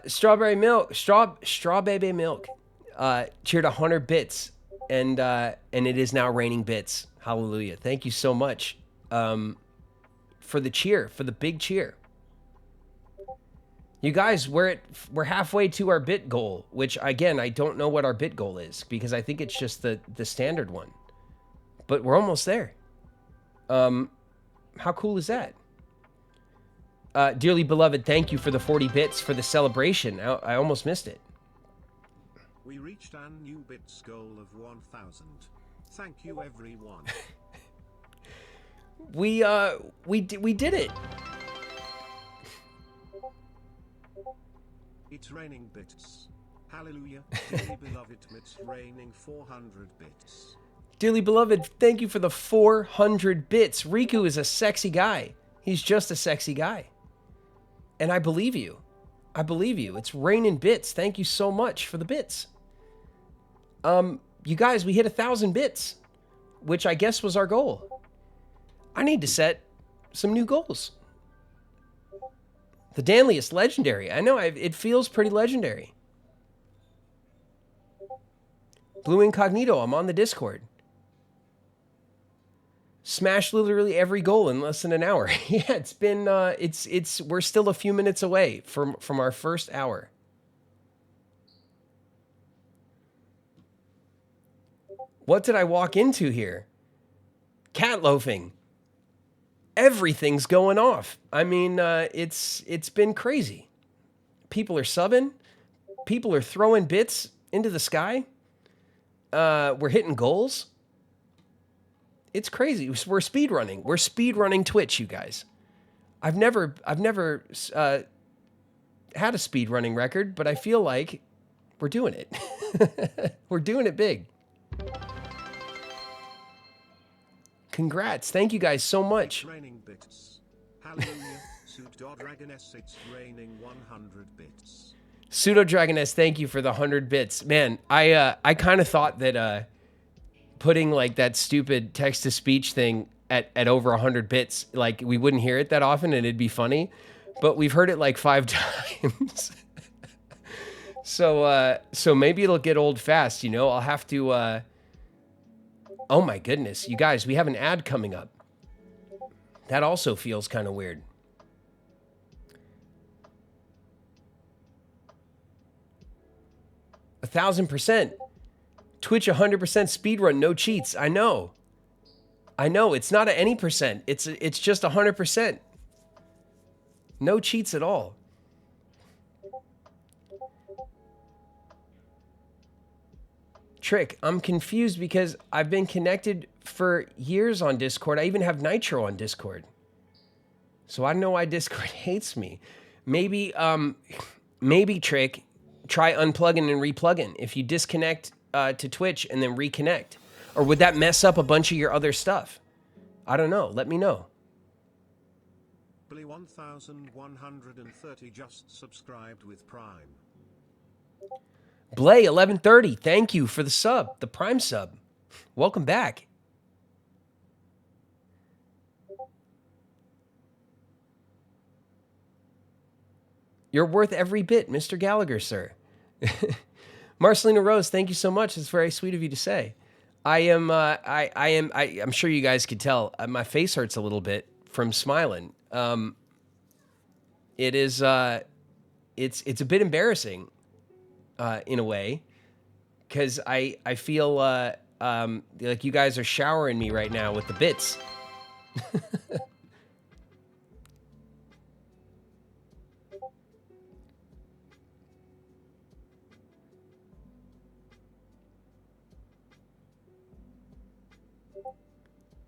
Strawberry milk, strawberry milk, cheered 100 bits, and it is now raining bits. Hallelujah! Thank you so much for the cheer, for the big cheer. You guys, we're halfway to our bit goal, which again I don't know what our bit goal is because I think it's just the standard one. But we're almost there. How cool is that? Dearly beloved, thank you for the 40 bits for the celebration. I almost missed it. We reached our new bits goal of 1,000. Thank you, everyone. We did it. It's raining bits. Hallelujah. Dearly beloved, it's raining 400 bits. Dearly beloved, thank you for the 400 bits. Riku is a sexy guy. He's just a sexy guy. And I believe you. I believe you. It's raining bits. Thank you so much for the bits. You guys, we hit 1,000 bits, which I guess was our goal. I need to set some new goals. The Danliest legendary. I know, it feels pretty legendary. Blue Incognito, I'm on the Discord. Smashed literally every goal in less than an hour. Yeah, it's been we're still a few minutes away from our first hour. What did I walk into here? Cat loafing. Everything's going off. I mean, it's been crazy. People are subbing. People are throwing bits into the sky. We're hitting goals. It's crazy. We're speed running. We're speed running Twitch, you guys. I've never had a speed running record, but I feel like we're doing it. We're doing it big. Congrats. Thank you guys so much. It's raining bits. Hallelujah. Pseudo Dragoness, it's raining 100 bits. Pseudo Dragoness, thank you for the 100 bits. Man, I kind of thought that putting like that stupid text to speech thing at over 100 bits, like we wouldn't hear it that often and it'd be funny, but we've heard it like 5 times. So maybe it'll get old fast, you know. I'll have to oh my goodness, you guys, we have an ad coming up. That also feels kind of weird. A 1,000%. Twitch 100% speedrun, no cheats. I know. It's not at any percent. It's just 100%. No cheats at all. Trick, I'm confused because I've been connected for years on Discord. I even have Nitro on Discord. So I don't know why Discord hates me. Maybe Trick, try unplugging and replugging. If you disconnect to Twitch and then reconnect. Or would that mess up a bunch of your other stuff? I don't know. Let me know. Billy 1130 just subscribed with Prime. Blay 1130, thank you for the sub, the Prime sub. Welcome back. You're worth every bit, Mr. Gallagher, sir. Marcelina Rose, thank you so much. It's very sweet of you to say. I'm sure you guys could tell. My face hurts a little bit from smiling. It's a bit embarrassing. In a way, because I feel like you guys are showering me right now with the bits.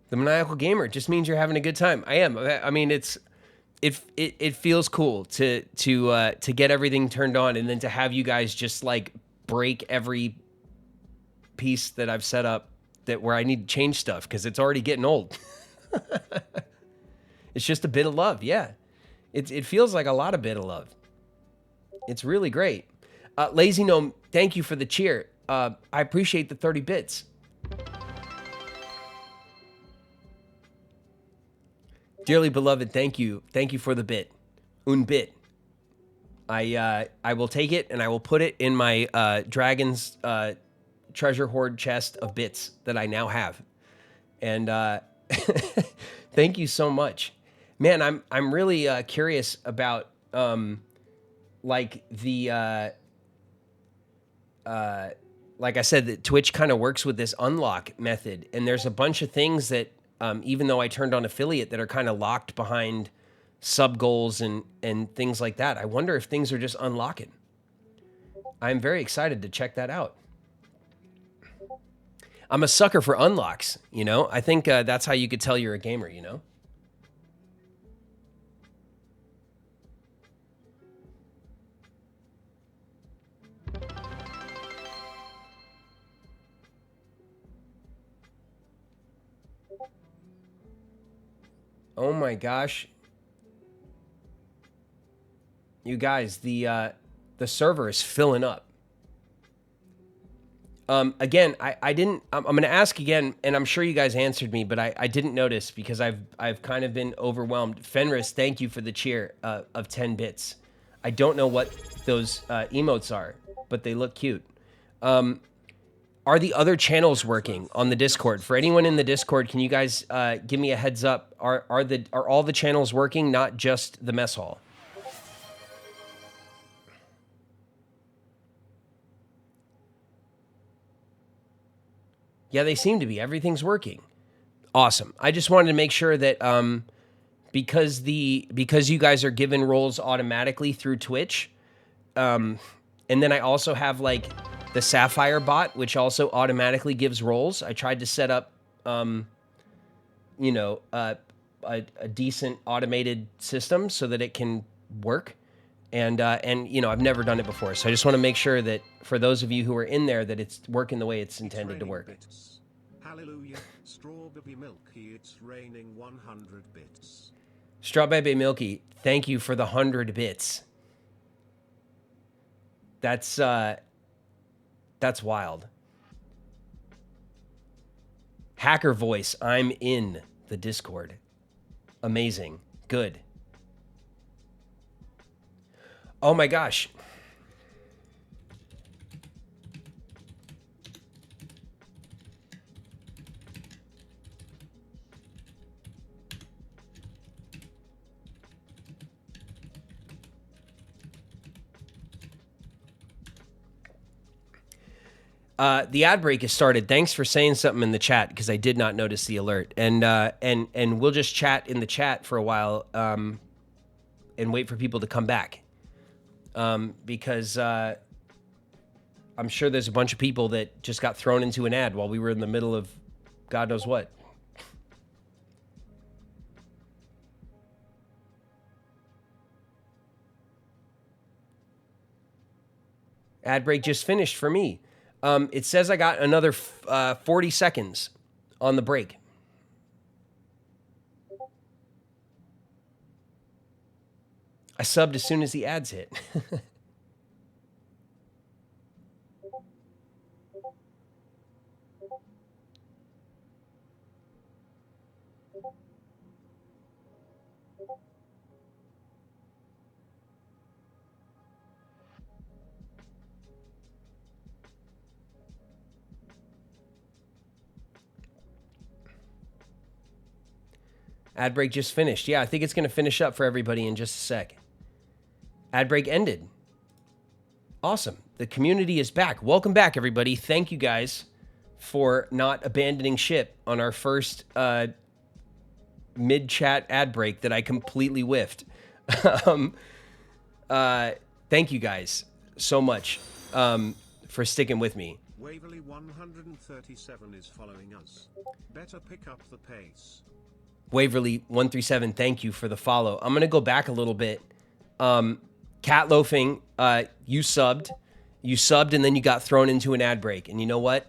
The maniacal gamer just means you're having a good time. I am. I mean, it feels cool to get everything turned on and then to have you guys just like break every piece that I've set up where I need to change stuff because it's already getting old. It's just a bit of love. Yeah. It feels like a lot of bit of love. It's really great. Lazy Gnome, thank you for the cheer. I appreciate the 30 bits. Dearly beloved, thank you. Thank you for the bit. Un bit. I will take it and I will put it in my Dragon's treasure hoard chest of bits that I now have. And thank you so much. Man, I'm really curious about like the like I said, that Twitch kind of works with this unlock method, and there's a bunch of things that even though I turned on affiliate that are kind of locked behind sub goals and things like that. I wonder if things are just unlocking. I'm very excited to check that out. I'm a sucker for unlocks, you know? I think that's how you could tell you're a gamer, you know? Oh my gosh. You guys, the server is filling up. Again, I didn't. I'm going to ask again, and I'm sure you guys answered me, but I didn't notice because I've kind of been overwhelmed. Fenris, thank you for the cheer of 10 bits. I don't know what those emotes are, but they look cute. Are the other channels working on the Discord? For anyone in the Discord, can you guys give me a heads up? Are all the channels working, not just the mess hall? Yeah, they seem to be. Everything's working. Awesome. I just wanted to make sure that because you guys are given roles automatically through Twitch, and then I also have like the Sapphire bot, which also automatically gives roles. I tried to set up, you know, a decent automated system so that it can work. And you know, I've never done it before, so I just want to make sure that for those of you who are in there, that it's working the way it's intended to work. Bits. Hallelujah, Strawberry Milky, it's raining 100 bits. Strawberry Milky, thank you for the 100 bits. That's wild. Hacker voice, I'm in the Discord. Amazing. Good. Oh my gosh. The ad break has started. Thanks for saying something in the chat because I did not notice the alert. And we'll just chat in the chat for a while and wait for people to come back. Because I'm sure there's a bunch of people that just got thrown into an ad while we were in the middle of God knows what. Ad break just finished for me. It says I got another 40 seconds on the break. I subbed as soon as the ads hit. Ad break just finished. Yeah, I think it's going to finish up for everybody in just a sec. Ad break ended. Awesome. The community is back. Welcome back, everybody. Thank you guys for not abandoning ship on our first mid-chat ad break that I completely whiffed. Thank you guys so much for sticking with me. Waverly 137 is following us. Better pick up the pace. Waverly 137, thank you for the follow. I'm gonna go back a little bit. Cat Loafing, you subbed, and then you got thrown into an ad break. And you know what?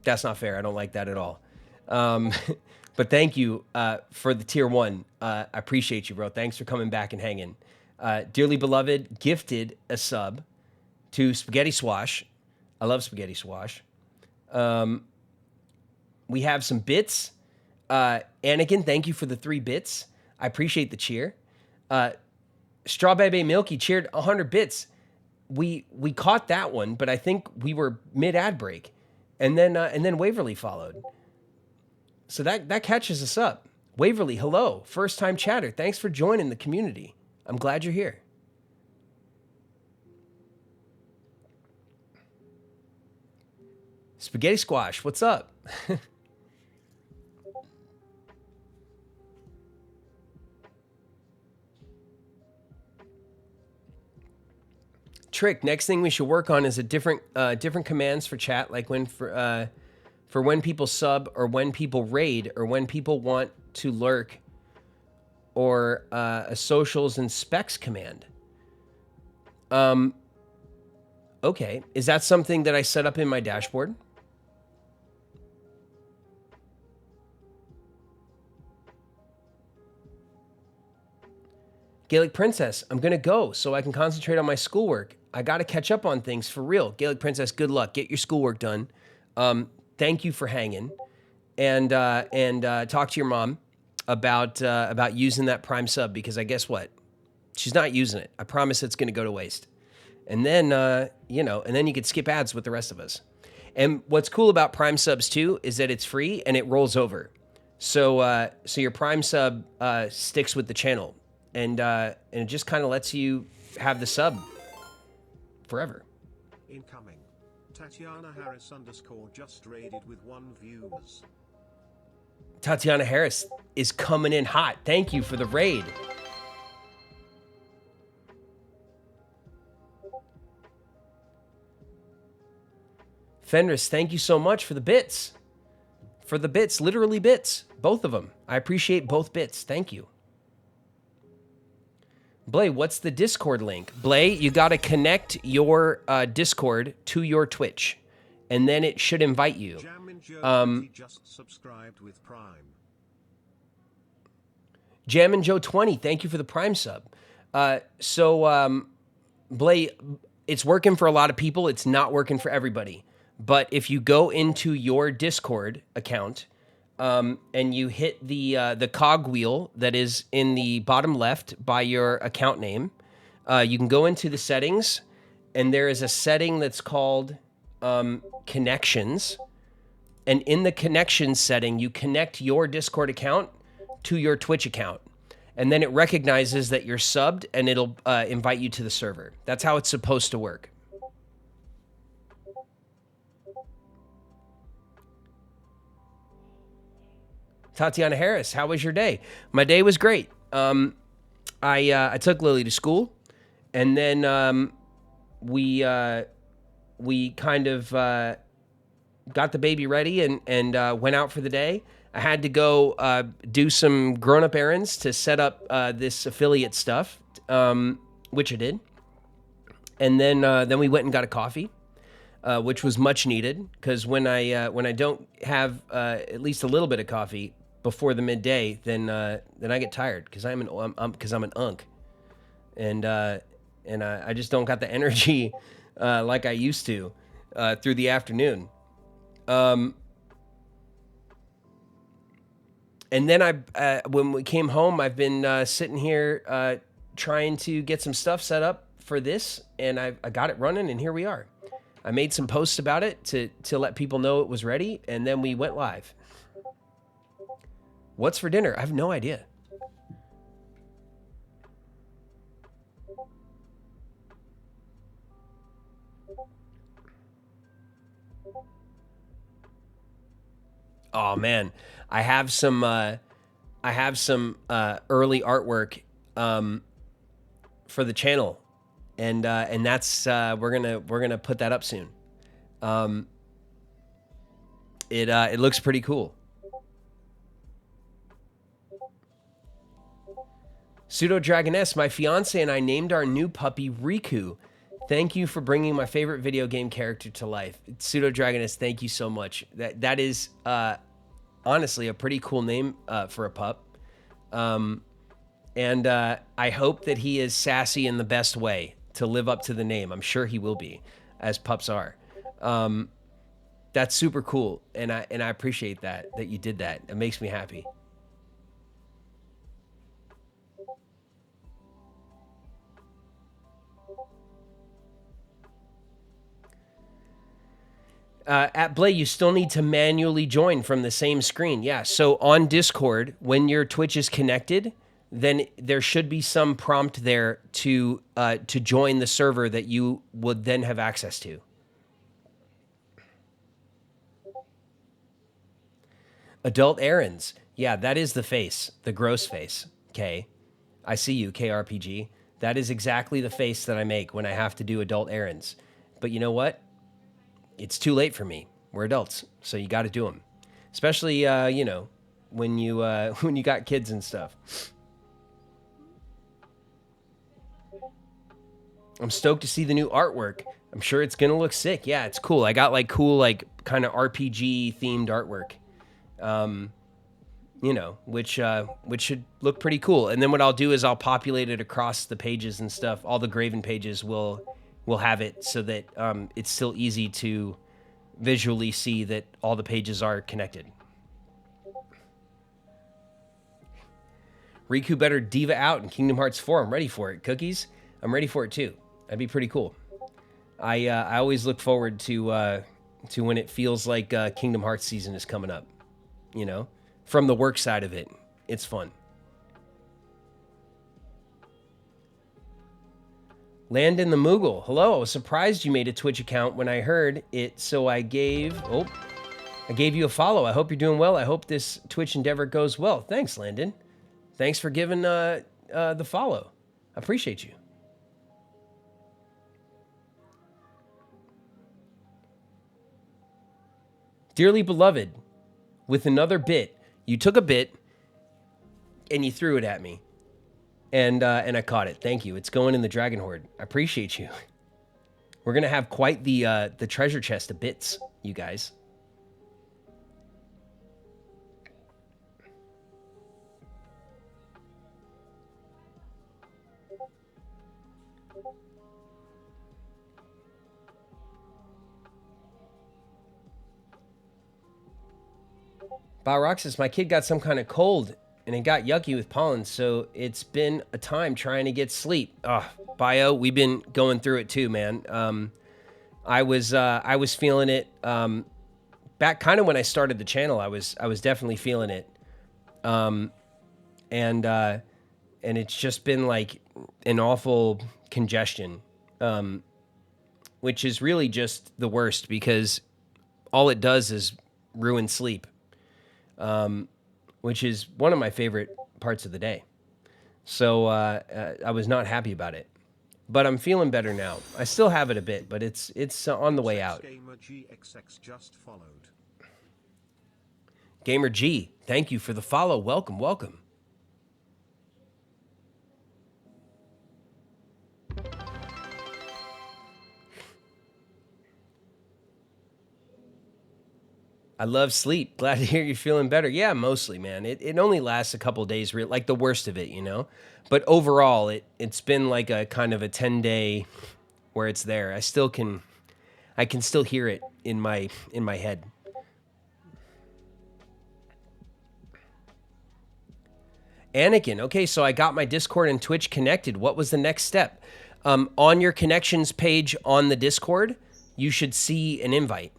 That's not fair. I don't like that at all. But thank you for the tier 1. I appreciate you, bro. Thanks for coming back and hanging. Dearly beloved gifted a sub to Spaghetti Swash. I love Spaghetti Swash. We have some bits. Anakin, thank you for the 3 bits. I appreciate the cheer. Strawberry Milky cheered 100 bits. We caught that one, but I think we were mid ad break, and then Waverly followed. So that catches us up. Waverly, hello, first time chatter. Thanks for joining the community. I'm glad you're here. Spaghetti Squash, what's up? Trick, next thing we should work on is a different commands for chat, like for when people sub or when people raid or when people want to lurk, or a socials and specs command. Okay, is that something that I set up in my dashboard? Gaelic Princess, I'm going to go so I can concentrate on my schoolwork. I got to catch up on things for real. Gaelic Princess, good luck. Get your schoolwork done. Thank you for hanging. And talk to your mom about using that Prime sub, because I guess what? She's not using it. I promise it's going to go to waste. And then, and then you could skip ads with the rest of us. And what's cool about Prime subs too is that it's free and it rolls over. So your Prime sub sticks with the channel, and it just kind of lets you have the sub forever. Incoming. Tatiana Harris _ just raided with 1 views. Tatiana Harris is coming in hot. Thank you for the raid. Fenris, thank you so much for the bits. For the bits, literally bits. Both of them. I appreciate both bits. Thank you. Blay, what's the Discord link? Blay, you got to connect your Discord to your Twitch, and then it should invite you. Just subscribed with Prime. Jam and Joe 20, thank you for the Prime sub. Blay, it's working for a lot of people. It's not working for everybody. But if you go into your Discord account and you hit the cog wheel that is in the bottom left by your account name, you can go into the settings, and there is a setting that's called connections. And in the connections setting, you connect your Discord account to your Twitch account. And then it recognizes that you're subbed, and it'll invite you to the server. That's how it's supposed to work. Tatiana Harris, how was your day? My day was great. I took Lily to school, and then we kind of got the baby ready and went out for the day. I had to go do some grown-up errands to set up this affiliate stuff, which I did. And then we went and got a coffee, which was much needed, because when I don't have at least a little bit of coffee before the midday, then I get tired, because I'm an unk, and I just don't got the energy like I used to through the afternoon. And then when we came home, I've been sitting here trying to get some stuff set up for this, and I got it running, and here we are. I made some posts about it to let people know it was ready, and then we went live. What's for dinner? I have no idea. Oh man, I have some early artwork for the channel, and that's we're gonna put that up soon. It looks pretty cool. Pseudo Dragoness, my fiance and I named our new puppy Riku. Thank you for bringing my favorite video game character to life. Pseudo Dragoness, thank you so much. That is honestly a pretty cool name for a pup. And I hope that he is sassy in the best way to live up to the name. I'm sure he will be, as pups are. That's super cool, and I appreciate that you did that. It makes me happy. At Blay, you still need to manually join from the same screen. Yeah, so on Discord, when your Twitch is connected, then there should be some prompt there to join the server that you would then have access to. Adult errands. Yeah, that is the face, the gross face. K. I see you, KRPG. That is exactly the face that I make when I have to do adult errands. But you know what? It's too late for me. We're adults, so you got to do them. Especially, when you got kids and stuff. I'm stoked to see the new artwork. I'm sure it's gonna look sick. Yeah, it's cool. I got cool kind of RPG themed artwork. you know, which should look pretty cool. And then what I'll do is I'll populate it across the pages and stuff. All the Graven pages will have it so that it's still easy to visually see that all the pages are connected. Riku better diva out in Kingdom Hearts 4. I'm ready for it. Cookies, I'm ready for it too. That'd be pretty cool. I always look forward to when it feels like Kingdom Hearts season is coming up. You know, from the work side of it, it's fun. Landon the Moogle, hello. I was surprised you made a Twitch account when I heard it, so I gave you a follow. I hope you're doing well. I hope this Twitch endeavor goes well. Thanks, Landon. Thanks for giving the follow. I appreciate you. Dearly beloved, with another bit, you took a bit and you threw it at me, and I caught it. Thank you. It's going in the Dragon Horde. I appreciate you. We're gonna have quite the treasure chest of bits, you guys. Roxas, my kid got some kind of cold and it got yucky with pollen, so it's been a time trying to get sleep. Bio, we've been going through it too, man. I was feeling it back kind of when I started the channel. I was definitely feeling it, and it's just been like an awful congestion, which is really just the worst because all it does is ruin sleep. Which is one of my favorite parts of the day. So I was not happy about it, but I'm feeling better now. I still have it a bit, but it's on the way out. Gamer GXX just followed. Gamer G, thank you for the follow. Welcome, welcome. I love sleep. Glad to hear you're feeling better. Yeah, mostly, man. It only lasts a couple days, like the worst of it, you know? But overall, it's been like a kind of a 10-day where it's there. I can still hear it in my head. Anakin, okay, so I got my Discord and Twitch connected. What was the next step? On your connections page on the Discord, you should see an invite.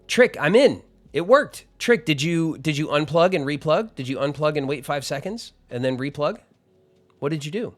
Trick, I'm in. It worked. Trick, did you unplug and replug? Did you unplug and wait 5 seconds and then replug? What did you do?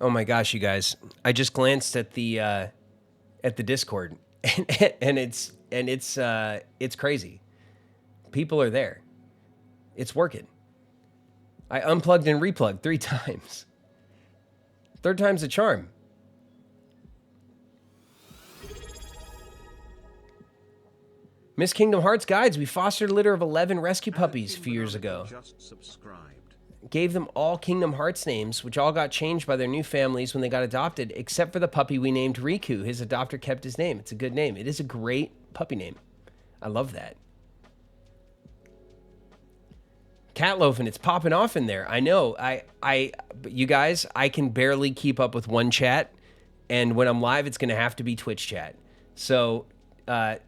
Oh my gosh, you guys! I just glanced at the Discord, and it's crazy. People are there. It's working. I unplugged and replugged 3 times. 3rd time's a charm. Miss Kingdom Hearts Guides, we fostered a litter of 11 rescue puppies a few years ago. Just subscribed. Gave them all Kingdom Hearts names, which all got changed by their new families when they got adopted, except for the puppy we named Riku. His adopter kept his name. It's a good name. It is a great puppy name. I love that. Catloaf, and it's popping off in there. I know. You guys, I can barely keep up with one chat, and when I'm live, it's going to have to be Twitch chat. So,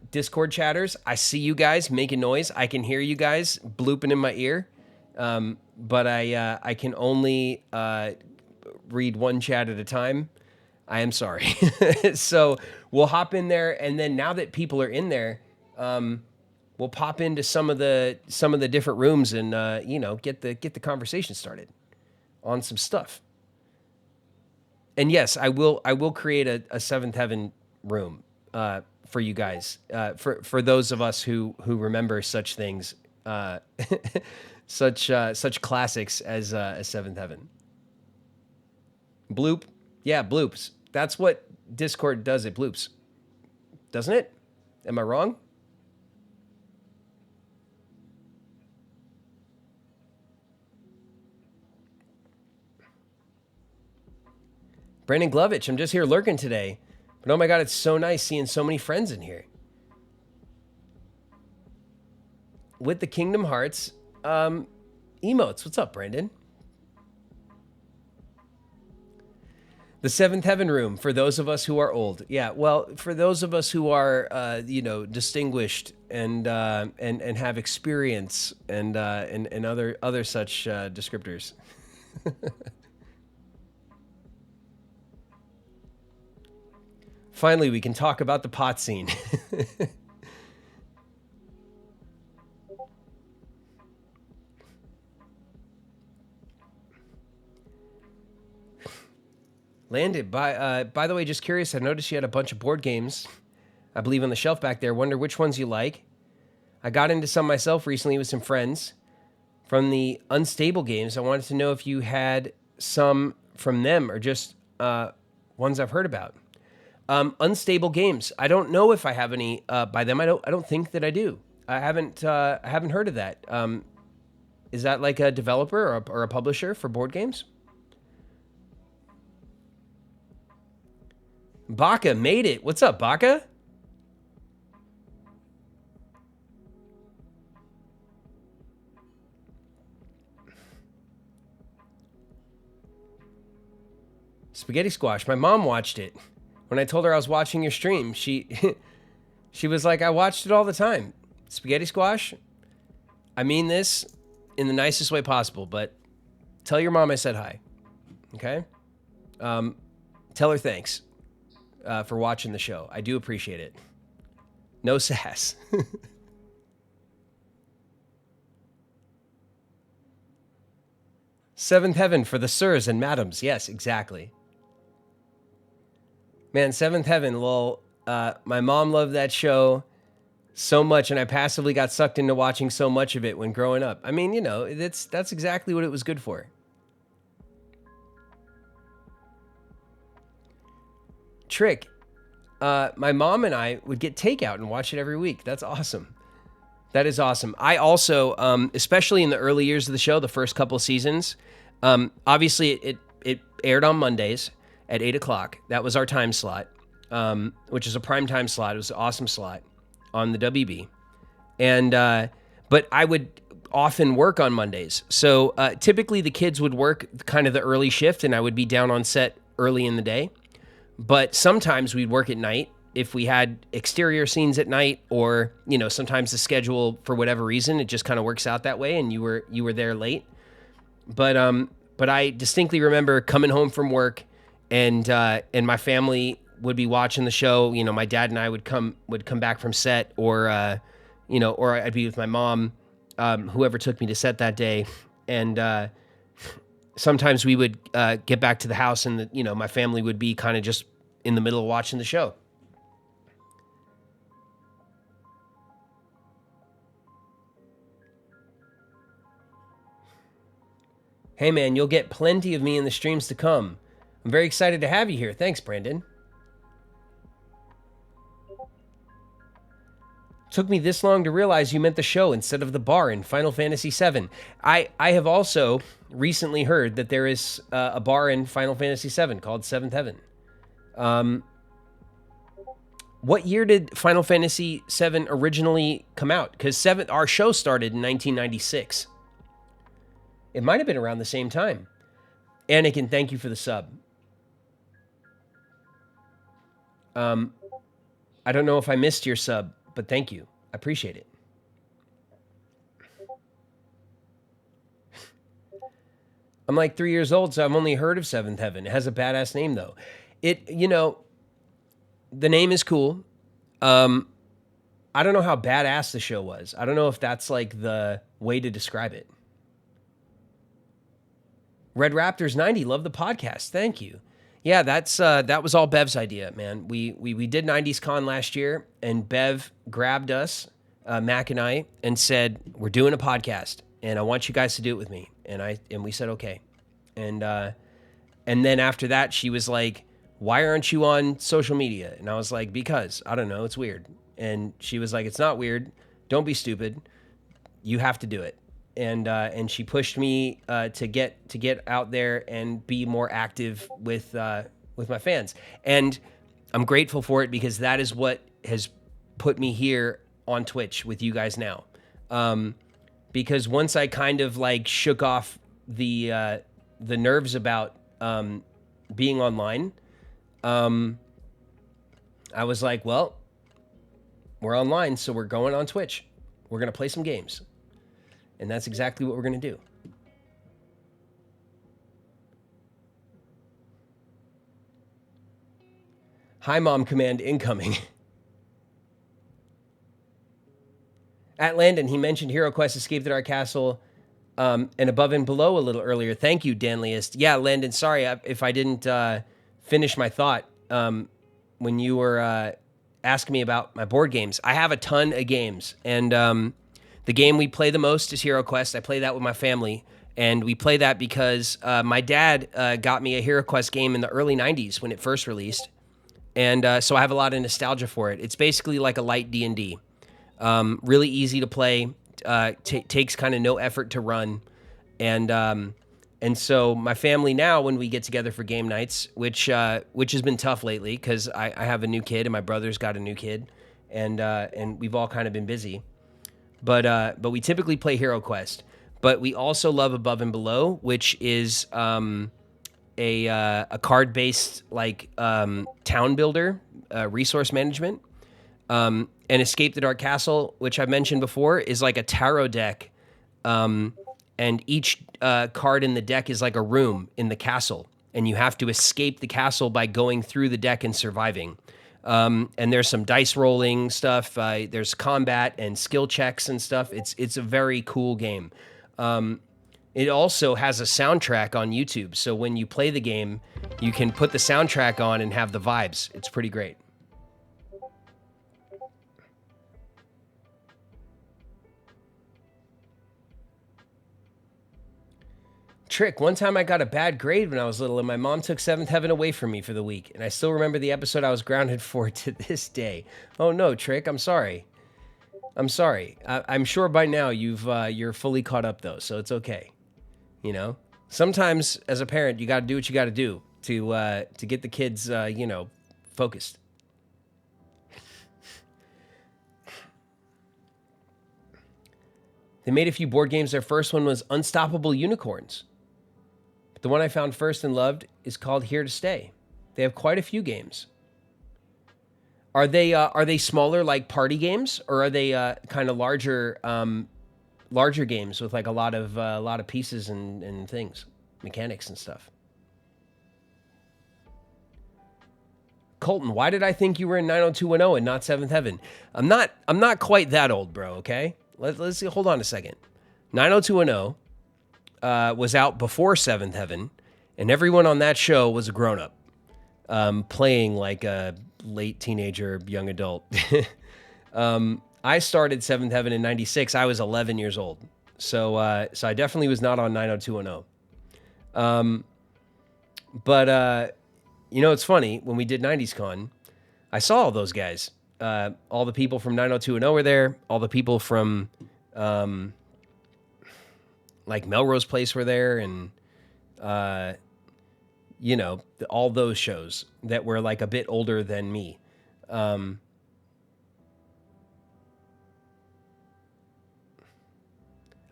Discord chatters, I see you guys making noise. I can hear you guys blooping in my ear. But I can only read one chat at a time. I am sorry. So we'll hop in there, and then now that people are in there, we'll pop into some of the different rooms and get the conversation started on some stuff. And yes, I will create a Seventh Heaven room for you guys, for those of us who remember such things, such classics as Seventh Heaven. Bloop, yeah, bloops. That's what Discord does. It bloops, doesn't it? Am I wrong? Brandon Glovich, I'm just here lurking today. But oh my God, it's so nice seeing so many friends in here. With the Kingdom Hearts emotes. What's up, Brandon? The Seventh Heaven room for those of us who are old. Yeah, well, for those of us who are, distinguished and have experience and other such descriptors. Finally, we can talk about the pot scene. Landed. By the way, just curious, I noticed you had a bunch of board games, I believe, on the shelf back there. Wonder which ones you like. I got into some myself recently with some friends from the Unstable games. I wanted to know if you had some from them or just ones I've heard about. Unstable games. I don't know if I have any by them. I don't think that I do. I haven't heard of that. Is that like a developer or a publisher for board games? Baka made it. What's up, Baka? Spaghetti Squash. My mom watched it. When I told her I was watching your stream, she was like, I watched it all the time. Spaghetti Squash, I mean this in the nicest way possible, but tell your mom I said hi, okay? Tell her thanks for watching the show. I do appreciate it. No sass. Seventh Heaven for the sirs and madams. Yes, exactly. Man, Seventh Heaven, lol. My mom loved that show so much, and I passively got sucked into watching so much of it when growing up. I mean, that's exactly what it was good for. Trick. My mom and I would get takeout and watch it every week. That's awesome. That is awesome. I also, especially in the early years of the show, the first couple seasons, obviously it aired on Mondays at 8 o'clock. That was our time slot, which is a prime time slot. It was an awesome slot on the WB. And, but I would often work on Mondays. So typically the kids would work kind of the early shift and I would be down on set early in the day. But sometimes we'd work at night if we had exterior scenes at night, or, sometimes the schedule, for whatever reason, it just kind of works out that way and you were there late. But I distinctly remember coming home from work and my family would be watching the show. My dad and I would come back from set, or I'd be with my mom, whoever took me to set that day. And, sometimes we would, get back to the house and my family would be kind of just in the middle of watching the show. Hey man, you'll get plenty of me in the streams to come. I'm very excited to have you here. Thanks, Brandon. Took me this long to realize you meant the show instead of the bar in Final Fantasy VII. I have also recently heard that there is a bar in Final Fantasy VII called Seventh Heaven. What year did Final Fantasy VII originally come out? Because our show started in 1996. It might have been around the same time. Anakin, thank you for the sub. I don't know if I missed your sub, but thank you. I appreciate it. I'm like 3 years old, so I've only heard of Seventh Heaven. It has a badass name, though. The name is cool. I don't know how badass the show was. I don't know if that's like the way to describe it. Red Raptors 90, love the podcast. Thank you. Yeah, that was all Bev's idea, man. We did 90s Con last year, and Bev grabbed us, Mac and I, and said, "We're doing a podcast, and I want you guys to do it with me." And we said okay, and then after that, she was like, "Why aren't you on social media?" And I was like, "Because I don't know, it's weird." And she was like, "It's not weird. Don't be stupid. You have to do it." And she pushed me to get out there and be more active with my fans. And I'm grateful for it because that is what has put me here on Twitch with you guys now. Because once I kind of like shook off the nerves about being online, I was like, well, we're online, so we're going on Twitch. We're going to play some games. And that's exactly what we're going to do. Hi, Mom Command incoming. At Landon, he mentioned Hero Quest Escape the Dark Castle and Above and Below a little earlier. Thank you, Danliest. Yeah, Landon, sorry if I didn't finish my thought when you were asking me about my board games. I have a ton of games, and the game we play the most is Hero Quest. I play that with my family, and we play that because my dad got me a Hero Quest game in the early 90s when it first released, and so I have a lot of nostalgia for it. It's basically like a light D&D. Really easy to play, takes kind of no effort to run, and so my family now, when we get together for game nights, which has been tough lately because I have a new kid and my brother's got a new kid, and we've all kind of been busy. But we typically play Hero Quest. But we also love Above and Below, which is a card-based like town builder, resource management. And Escape the Dark Castle, which I mentioned before, is like a tarot deck. And each card in the deck is like a room in the castle. And you have to escape the castle by going through the deck and surviving. And there's some dice rolling stuff. There's combat and skill checks and stuff. It's a very cool game. It also has a soundtrack on YouTube. So when you play the game, you can put the soundtrack on and have the vibes. It's pretty great. Trick, one time I got a bad grade when I was little and my mom took Seventh Heaven away from me for the week. And I still remember the episode I was grounded for to this day. Oh no, Trick, I'm sorry. I'm sorry. I'm sure by now you're fully caught up though, so it's okay. You know? Sometimes as a parent, you got to do what you got to do to get the kids, focused. They made a few board games. Their first one was Unstoppable Unicorns. The one I found first and loved is called Here to Stay. They have quite a few games. Are they smaller like party games, or are they kind of larger games with like a lot of pieces and things, mechanics and stuff? Colton, why did I think you were in 90210 and not Seventh Heaven? I'm not quite that old, bro. Okay, let's see. Hold on a second. 90210. Was out before Seventh Heaven, and everyone on that show was a grown-up, playing like a late teenager, young adult. I started Seventh Heaven in 96. I was 11 years old. So I definitely was not on 90210. But it's funny, when we did 90s Con, I saw all those guys. All the people from 90210 were there. All the people from... like Melrose Place were there, and all those shows that were like a bit older than me. I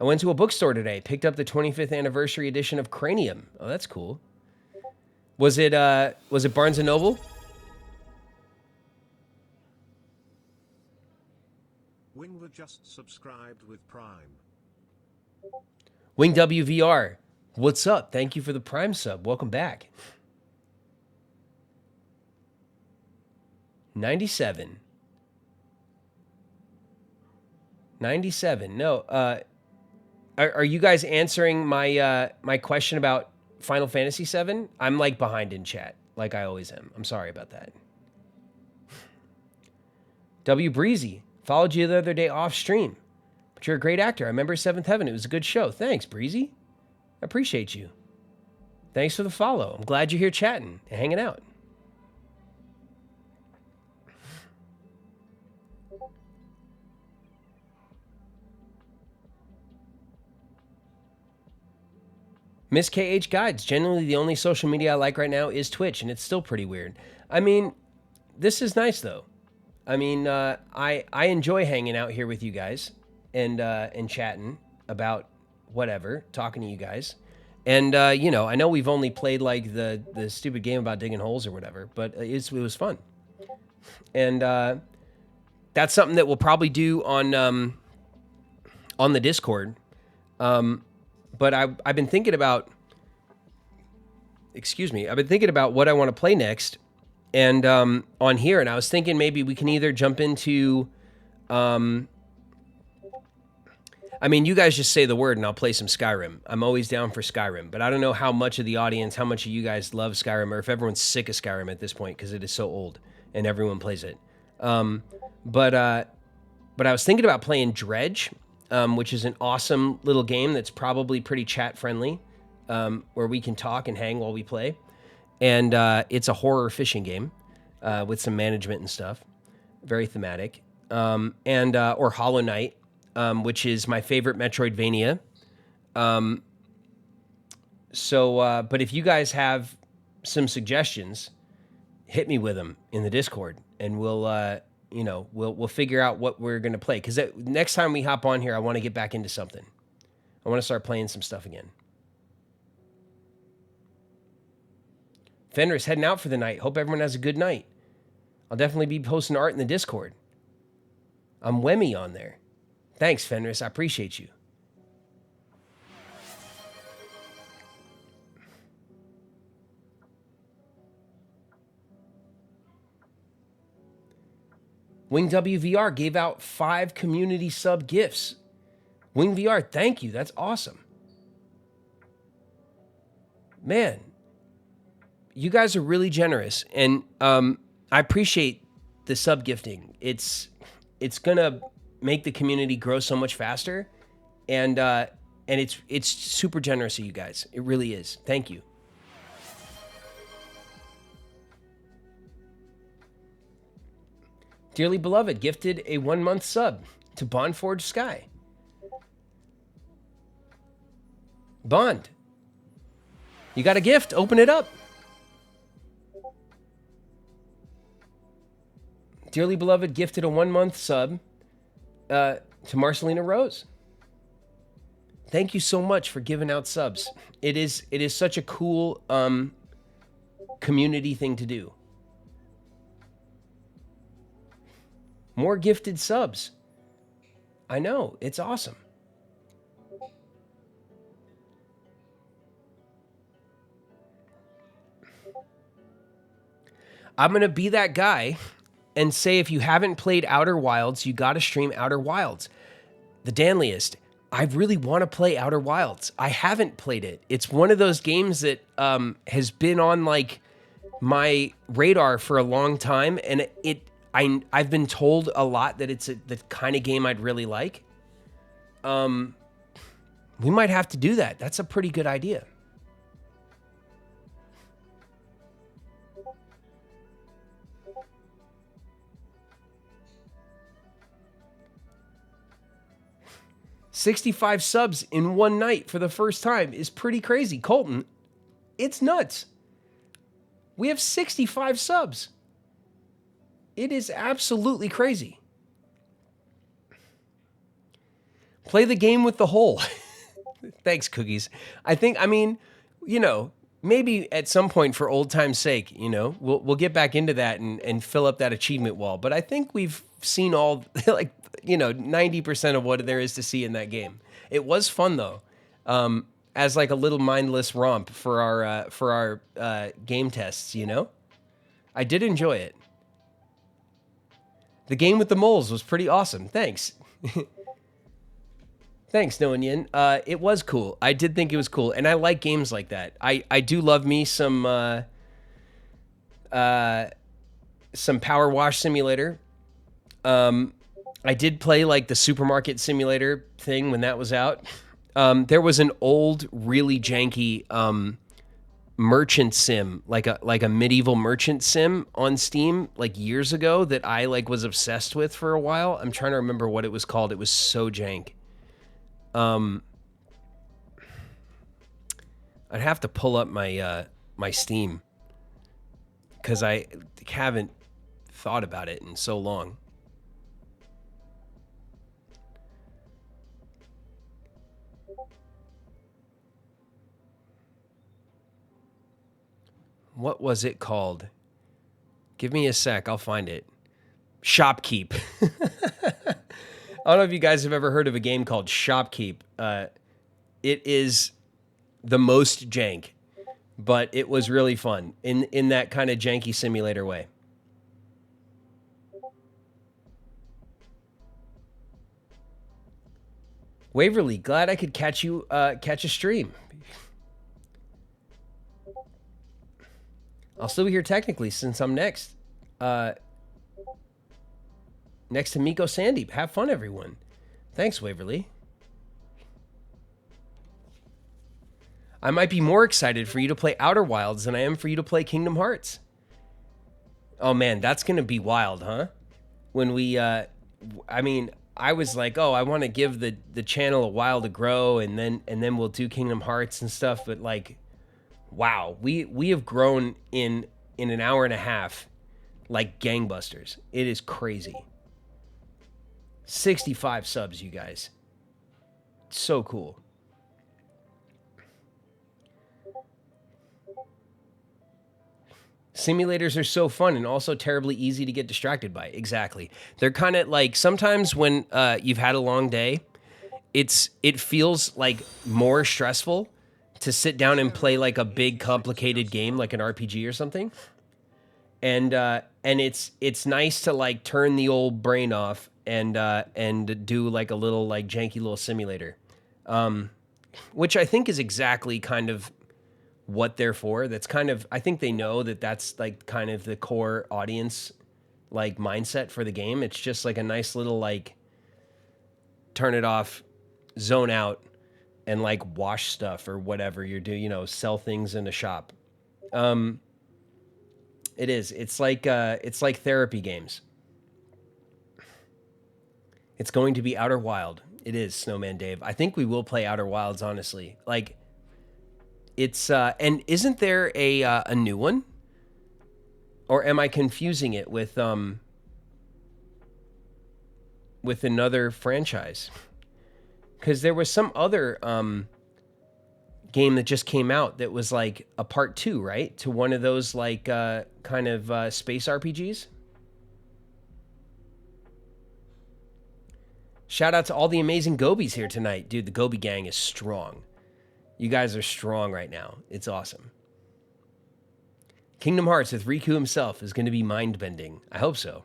went to a bookstore today, picked up the 25th anniversary edition of Cranium. Oh, that's cool. Was it Barnes and Noble? Wingler just subscribed with Prime. Wing WVR, what's up? Thank you for the Prime sub. Welcome back. 97. No, are you guys answering my my question about Final Fantasy VII? I'm like behind in chat. like I always am. I'm sorry about that. W. Breezy, followed you the other day off stream. But you're a great actor. I remember Seventh Heaven. It was a good show. Thanks, Breezy. I appreciate you. Thanks for the follow. I'm glad you're here chatting and hanging out. Miss KH Guides. Generally, the only social media I like right now is Twitch, and it's still pretty weird. I mean, this is nice, though. I mean, I enjoy hanging out here with you guys and chatting about whatever, talking to you guys. And, you know, I know we've only played, like, the stupid game about digging holes or whatever, but it was fun. And that's something that we'll probably do on the Discord. But I've been thinking about, I've been thinking about what I want to play next, and on here, and I was thinking maybe we can either jump into, I mean, you guys just say the word and I'll play some Skyrim. I'm always down for Skyrim, but I don't know how much of the audience, how much of you guys love Skyrim, or if everyone's sick of Skyrim at this point because it is so old and everyone plays it. But I was thinking about playing Dredge. Which is an awesome little game that's probably pretty chat friendly, where we can talk and hang while we play. And it's a horror fishing game with some management and stuff, very thematic. Or Hollow Knight, which is my favorite Metroidvania. But if you guys have some suggestions, hit me with them in the Discord, and we'll figure out what we're going to play. Because next time we hop on here, I want to get back into something. I want to start playing some stuff again. Fenris heading out for the night. Hope everyone has a good night. I'll definitely be posting art in the Discord. I'm Wemmy on there. Thanks, Fenris. I appreciate you. Wing WVR gave out 5 community sub gifts. Wing VR, thank you. That's awesome. Man, you guys are really generous, and I appreciate the sub gifting. It's gonna make the community grow so much faster, and it's super generous of you guys. It really is. Thank you. Dearly Beloved gifted a 1-month sub to Bondforge Sky. Bond, you got a gift. Open it up. Dearly Beloved gifted a 1-month sub to Marcelina Rose. Thank you so much for giving out subs. It is such a cool community thing to do. More gifted subs. I know, it's awesome. I'm going to be that guy and say if you haven't played Outer Wilds, you got to stream Outer Wilds. The Danliest, I really want to play Outer Wilds. I haven't played it. It's one of those games that has been on like my radar for a long time, and I've been told a lot that it's the kind of game I'd really like. We might have to do that. That's a pretty good idea. $65 subs in one night for the first time is pretty crazy. Colton, it's nuts. We have 65 subs. It is absolutely crazy. Play the game with the hole. Thanks, Cookies. I mean, maybe at some point for old time's sake, we'll get back into that and fill up that achievement wall. But I think we've seen all, 90% of what there is to see in that game. It was fun, though, as like a little mindless romp for our game tests, I did enjoy it. The game with the moles was pretty awesome. Thanks. Thanks, Noah Yin. It was cool. I did think it was cool, and I like games like that. I do love me some some Power Wash Simulator. I did play like the Supermarket Simulator thing when that was out. There was an old, really janky merchant sim, like a medieval merchant sim on Steam, like years ago that I like was obsessed with for a while. I'm trying to remember what it was called. It was so jank. I'd have to pull up my my Steam because I haven't thought about it in so long. What was it called? Give me a sec. I'll find it. Shopkeep. I don't know if you guys have ever heard of a game called Shopkeep. It is the most jank, but it was really fun in that kind of janky simulator way. Waverly, glad I could catch a stream. I'll still be here technically since I'm next. Next to Miko Sandeep. Have fun, everyone. Thanks, Waverly. I might be more excited for you to play Outer Wilds than I am for you to play Kingdom Hearts. Oh man, that's gonna be wild, huh? When we, I mean, I was like, oh, I want to give the channel a while to grow, and then we'll do Kingdom Hearts and stuff. But like, wow, we have grown in an hour and a half, like gangbusters. It is crazy. 65 subs, you guys. So cool. Simulators are so fun and also terribly easy to get distracted by. Exactly. They're kind of like sometimes when you've had a long day, it feels like more stressful to sit down and play like a big complicated game like an RPG or something. And it's nice to like turn the old brain off and do like a little like janky little simulator, which I think is exactly kind of what they're for. That's kind of, I think they know that that's like kind of the core audience like mindset for the game. It's just like a nice little like turn it off, zone out, and like wash stuff or whatever you're doing, you know, sell things in a shop. It is. It's like therapy games. It's going to be Outer Wild. It is, Snowman Dave. I think we will play Outer Wilds, honestly. Like, it's and isn't there a new one? Or am I confusing it with another franchise? Because there was some other game that just came out that was like a part 2, right? To one of those like kind of space RPGs. Shout out to all the amazing Gobies here tonight. Dude, the Gobi gang is strong. You guys are strong right now. It's awesome. Kingdom Hearts with Riku himself is going to be mind-bending. I hope so.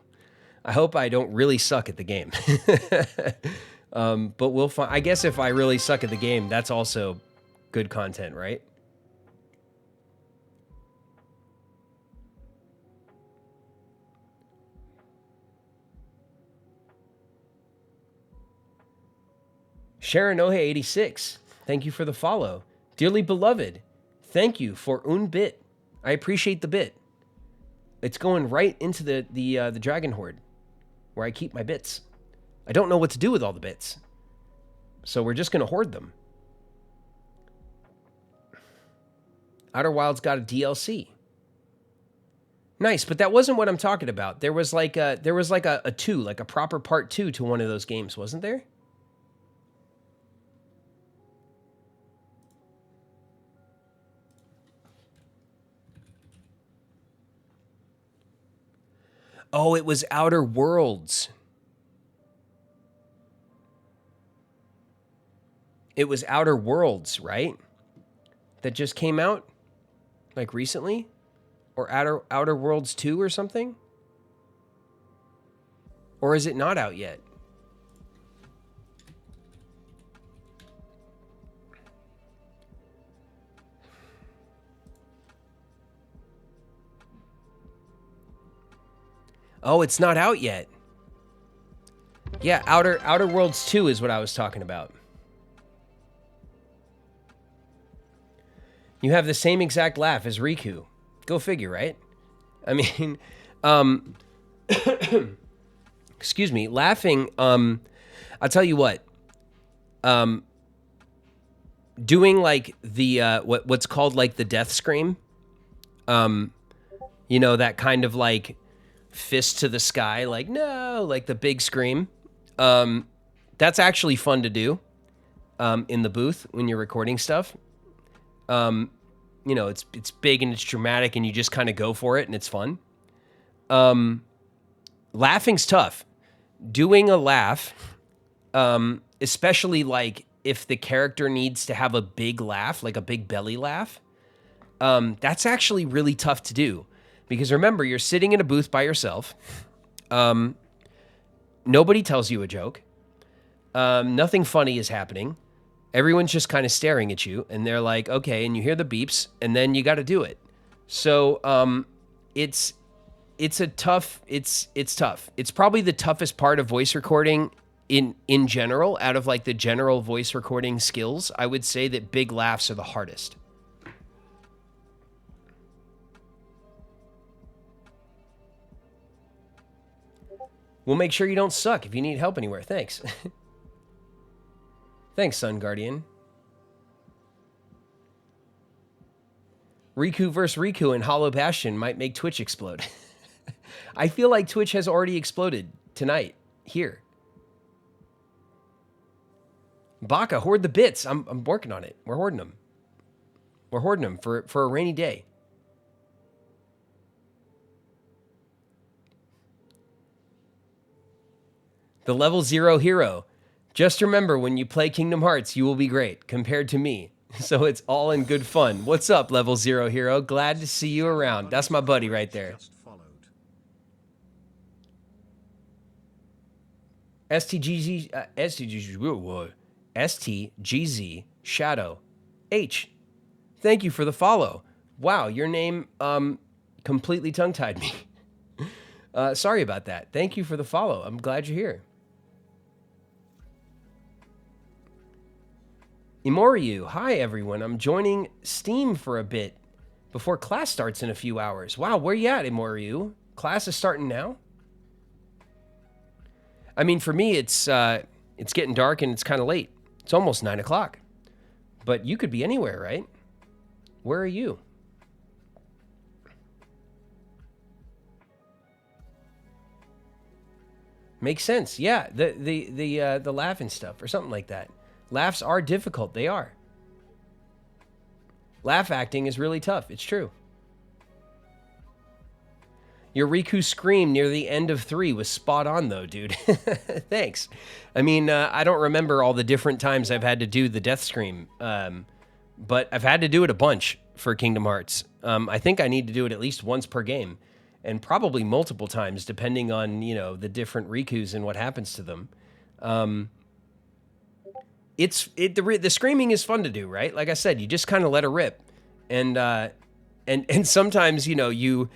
I hope I don't really suck at the game. But we'll find. I guess if I really suck at the game, that's also good content, right? Sharon Ohe 86, thank you for the follow. Dearly beloved, thank you for un bit. I appreciate the bit. It's going right into the Dragon Horde, where I keep my bits. I don't know what to do with all the bits, so we're just gonna hoard them. Outer Wilds got a DLC. Nice, but that wasn't what I'm talking about. There was like a 2, like a proper part 2 to one of those games, wasn't there? Oh, it was Outer Worlds. It was Outer Worlds, right? That just came out like recently? Or Outer Worlds 2 or something? Or is it not out yet? Oh, it's not out yet. Yeah, Outer Worlds 2 is what I was talking about. You have the same exact laugh as Riku. Go figure, right? I mean, excuse me, laughing, I'll tell you what. Doing like the what's called like the death scream. You know, that kind of like fist to the sky, like no, like the big scream. That's actually fun to do in the booth when you're recording stuff. You know, it's big and it's dramatic and you just kind of go for it and it's fun. Laughing's tough. Doing a laugh, especially like if the character needs to have a big laugh, like a big belly laugh, that's actually really tough to do. Because remember, you're sitting in a booth by yourself. Nobody tells you a joke. Nothing funny is happening. Everyone's just kind of staring at you, and they're like, okay, and you hear the beeps, and then you got to do it. So it's tough. It's probably the toughest part of voice recording in general. Out of like the general voice recording skills, I would say that big laughs are the hardest. We'll make sure you don't suck if you need help anywhere. Thanks. Thanks, Sun Guardian. Riku vs. Riku and Hollow Bastion might make Twitch explode. I feel like Twitch has already exploded tonight, here. Baka, hoard the bits. I'm working on it. We're hoarding them. We're hoarding them for a rainy day. The level 0 hero. Just remember, when you play Kingdom Hearts, you will be great, compared to me. So it's all in good fun. What's up, level 0 hero? Glad to see you around. That's my buddy right there. STGZ Shadow H. Thank you for the follow. Wow, your name completely tongue-tied me. Sorry about that. Thank you for the follow. I'm glad you're here. Imoriu, hi everyone. I'm joining Steam for a bit before class starts in a few hours. Wow, where you at, Imoriu? Class is starting now? I mean, for me, it's getting dark and it's kind of late. It's almost 9 o'clock. But you could be anywhere, right? Where are you? Makes sense. Yeah, the laughing stuff or something like that. Laughs are difficult. They are. Laugh acting is really tough. It's true. Your Riku scream near the end of 3 was spot on, though, dude. Thanks. I mean, I don't remember all the different times I've had to do the death scream, but I've had to do it a bunch for Kingdom Hearts. I think I need to do it at least once per game, and probably multiple times, depending on, you know, the different Rikus and what happens to them. The screaming is fun to do, right? Like I said, you just kind of let it rip, and sometimes, you know, you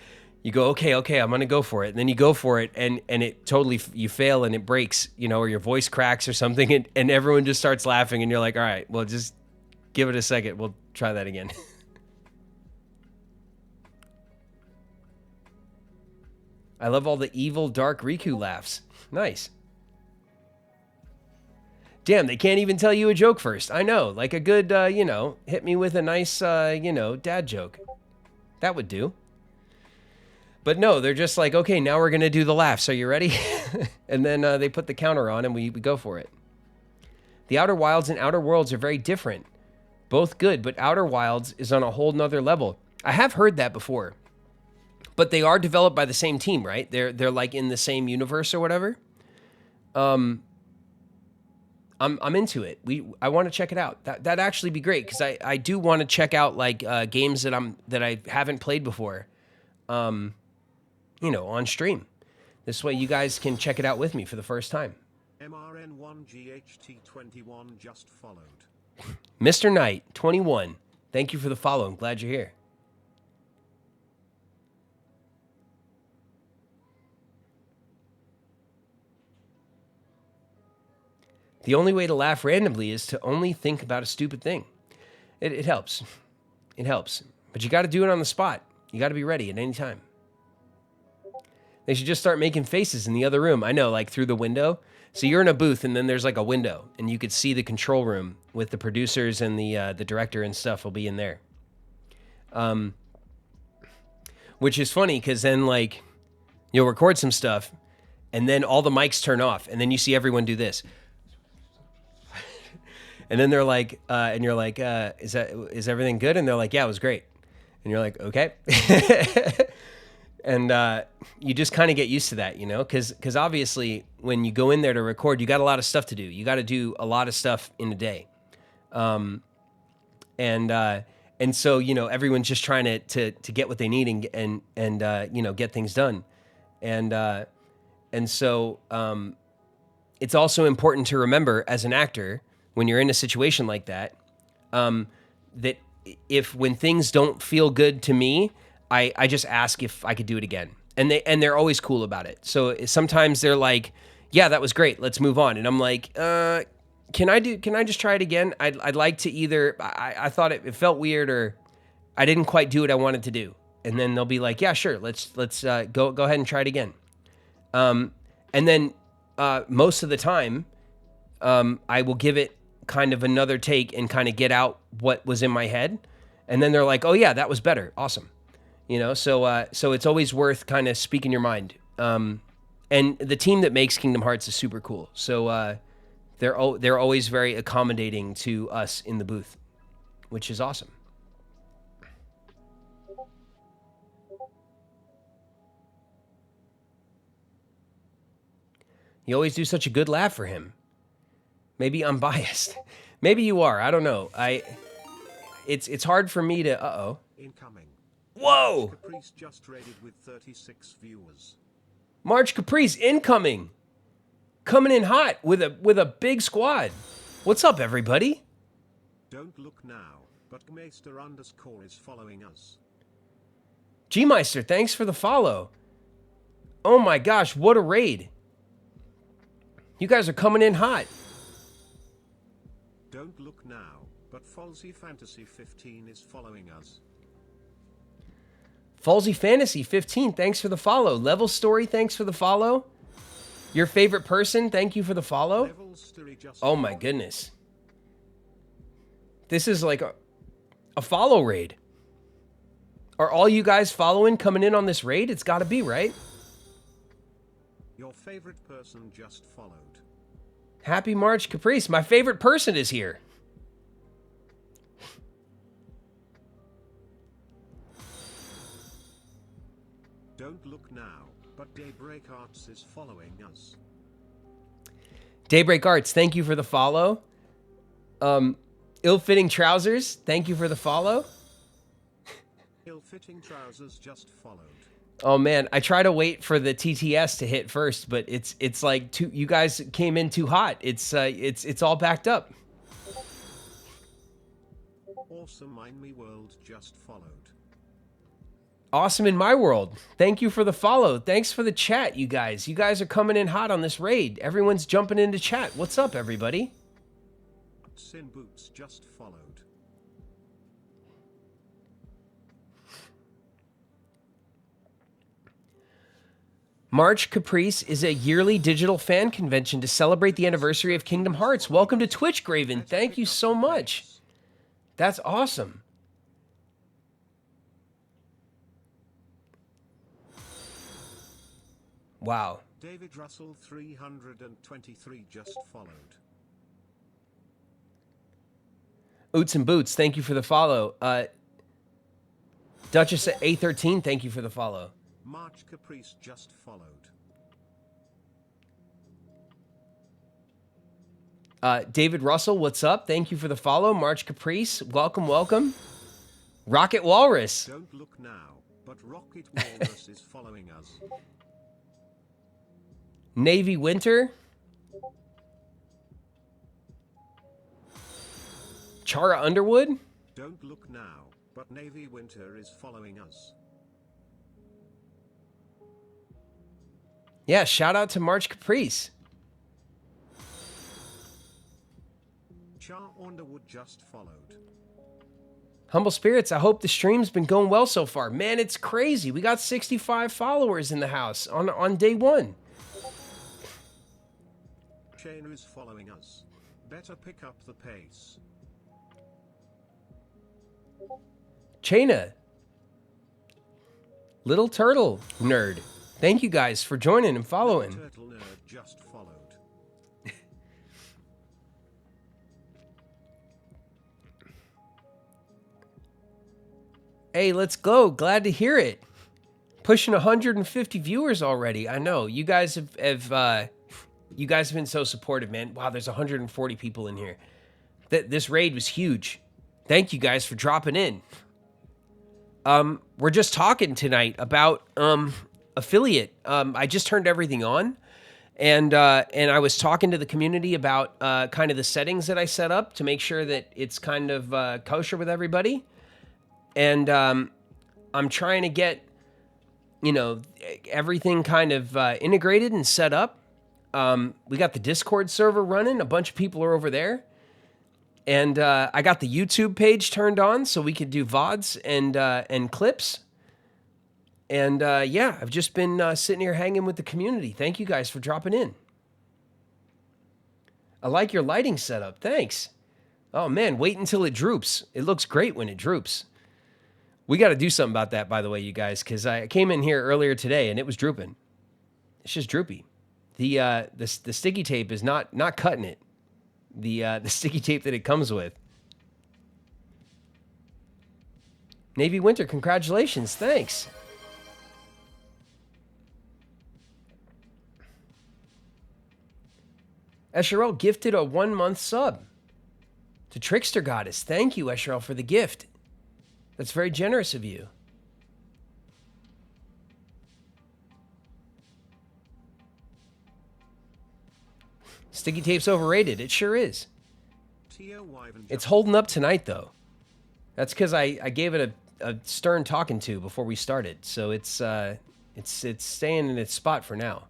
go, okay, I'm gonna go for it, and then you go for it, and it totally, you fail and it breaks, you know, or your voice cracks or something, and everyone just starts laughing, and you're like, all right, well, just give it a second, we'll try that again. I love all the evil, dark Riku laughs. Nice. Damn, they can't even tell you a joke first. I know, like a good, you know, hit me with a nice, you know, dad joke. That would do. But no, they're just like, okay, now we're going to do the laughs. Are you ready? And then they put the counter on and we go for it. The Outer Wilds and Outer Worlds are very different. Both good, but Outer Wilds is on a whole nother level. I have heard that before. But they are developed by the same team, right? They're like in the same universe or whatever. I'm into it. I want to check it out. That'd actually be great because I do want to check out like games that I haven't played before. You know, on stream. This way you guys can check it out with me for the first time. MRN1GHT21 just followed. Mr. Knight 21. Thank you for the follow. I'm glad you're here. The only way to laugh randomly is to only think about a stupid thing. It helps. It helps. But you got to do it on the spot. You got to be ready at any time. They should just start making faces in the other room. I know, like through the window. So you're in a booth, and then there's like a window, and you could see the control room with the producers and the director and stuff will be in there. Which is funny because then like you'll record some stuff, and then all the mics turn off, and then you see everyone do this. And then they're like, and you're like, is everything good? And they're like, yeah, it was great. And you're like, okay. And you just kind of get used to that, you know, because obviously when you go in there to record, you got a lot of stuff to do. You got to do a lot of stuff in a day. And so, you know, everyone's just trying to get what they need and you know, get things done. And so it's also important to remember as an actor, when you're in a situation like that, that if when things don't feel good to me, I just ask if I could do it again. And they're always cool about it. So sometimes they're like, yeah, that was great. Let's move on. And I'm like, can I just try it again? I'd like to either, I thought it felt weird or I didn't quite do what I wanted to do. And then they'll be like, yeah, sure. Let's go ahead and try it again. And then most of the time, I will give it kind of another take and kind of get out what was in my head. And then they're like, oh yeah, that was better. Awesome. You know, so it's always worth kind of speaking your mind. And the team that makes Kingdom Hearts is super cool. So they're always very accommodating to us in the booth, which is awesome. You always do such a good laugh for him. Maybe I'm biased. Maybe you are. I don't know. It's hard for me to. Uh-oh. Incoming. Whoa! Caprice just raided with 36 viewers. March Caprice incoming. Coming in hot with a big squad. What's up, everybody? Don't look now, but Gmeister _ is following us. Gmeister, thanks for the follow. Oh my gosh, what a raid. You guys are coming in hot. Don't look now, but Falsy Fantasy 15 is following us. Falsy Fantasy 15, thanks for the follow. Level Story, thanks for the follow. Your favorite person, thank you for the follow. Oh my goodness. This is like a follow raid. Are all you guys following coming in on this raid? It's got to be, right? Your favorite person just followed. Happy March Caprice. My favorite person is here. Don't look now, but Daybreak Arts is following us. Daybreak Arts, thank you for the follow. Ill-fitting trousers, thank you for the follow. Ill-fitting trousers just followed. Oh man, I try to wait for the TTS to hit first, but it's like you guys came in too hot. It's all backed up. Awesome in Me World just followed. Awesome in my world. Thank you for the follow. Thanks for the chat, you guys. You guys are coming in hot on this raid. Everyone's jumping into chat. What's up, everybody? Sin Boots just followed. March Caprice is a yearly digital fan convention to celebrate the anniversary of Kingdom Hearts. Welcome to Twitch, Graven. Thank you so much. That's awesome. Wow. David Russell 323 just followed. Oots and Boots, thank you for the follow. Duchess at A13, thank you for the follow. March Caprice just followed. David Russell, what's up? Thank you for the follow. March Caprice, welcome, welcome. Rocket Walrus. Don't look now, but Rocket Walrus is following us. Navy Winter. Chara Underwood. Don't look now, but Navy Winter is following us. Yeah, shout out to March Caprice. Char Underwood just followed. Humble Spirits, I hope the stream's been going well so far. Man, it's crazy. We got 65 followers in the house on day one. Shane is following us. Better pick up the pace. Chaina. Little Turtle Nerd. Thank you guys for joining and following. Turtle Nerd just followed. Hey, let's go. Glad to hear it. Pushing 150 viewers already. I know. You guys have you guys have been so supportive, man. Wow, there's 140 people in here. This raid was huge. Thank you guys for dropping in. We're just talking tonight about affiliate. I just turned everything on, and I was talking to the community about kind of the settings that I set up to make sure that it's kind of kosher with everybody. And I'm trying to get, you know, everything kind of integrated and set up. We got the Discord server running. A bunch of people are over there. And I got the YouTube page turned on so we could do VODs and clips. And yeah, I've just been sitting here hanging with the community. Thank you guys for dropping in. I like your lighting setup. Thanks. Oh man, wait until it droops. It looks great when it droops. We got to do something about that, by the way, you guys, because I came in here earlier today and it was drooping. It's just droopy. The sticky tape is not cutting it. The sticky tape that it comes with. Navy Winter, congratulations. Thanks. Escherel gifted a 1-month sub to Trickster Goddess. Thank you, Escherel, for the gift. That's very generous of you. Sticky tape's overrated. It sure is. It's holding up tonight, though. That's because I gave it a stern talking to before we started, so it's staying in its spot for now.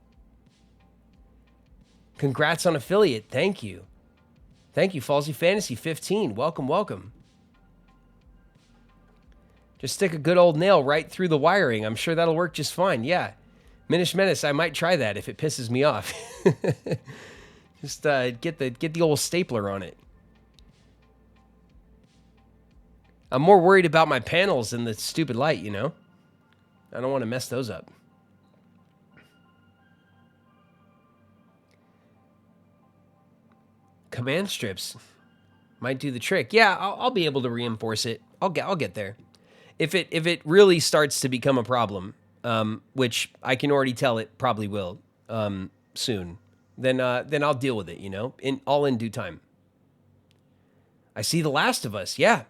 Congrats on affiliate. Thank you. Thank you, Falsy Fantasy 15. Welcome, welcome. Just stick a good old nail right through the wiring. I'm sure that'll work just fine. Yeah. Minish Menace, I might try that if it pisses me off. Just get the old stapler on it. I'm more worried about my panels than the stupid light, you know? I don't want to mess those up. Command strips might do the trick. Yeah, I'll be able to reinforce it. I'll get there. If it really starts to become a problem, which I can already tell it probably will soon, then I'll deal with it, you know, in due time. I see The Last of Us, yeah.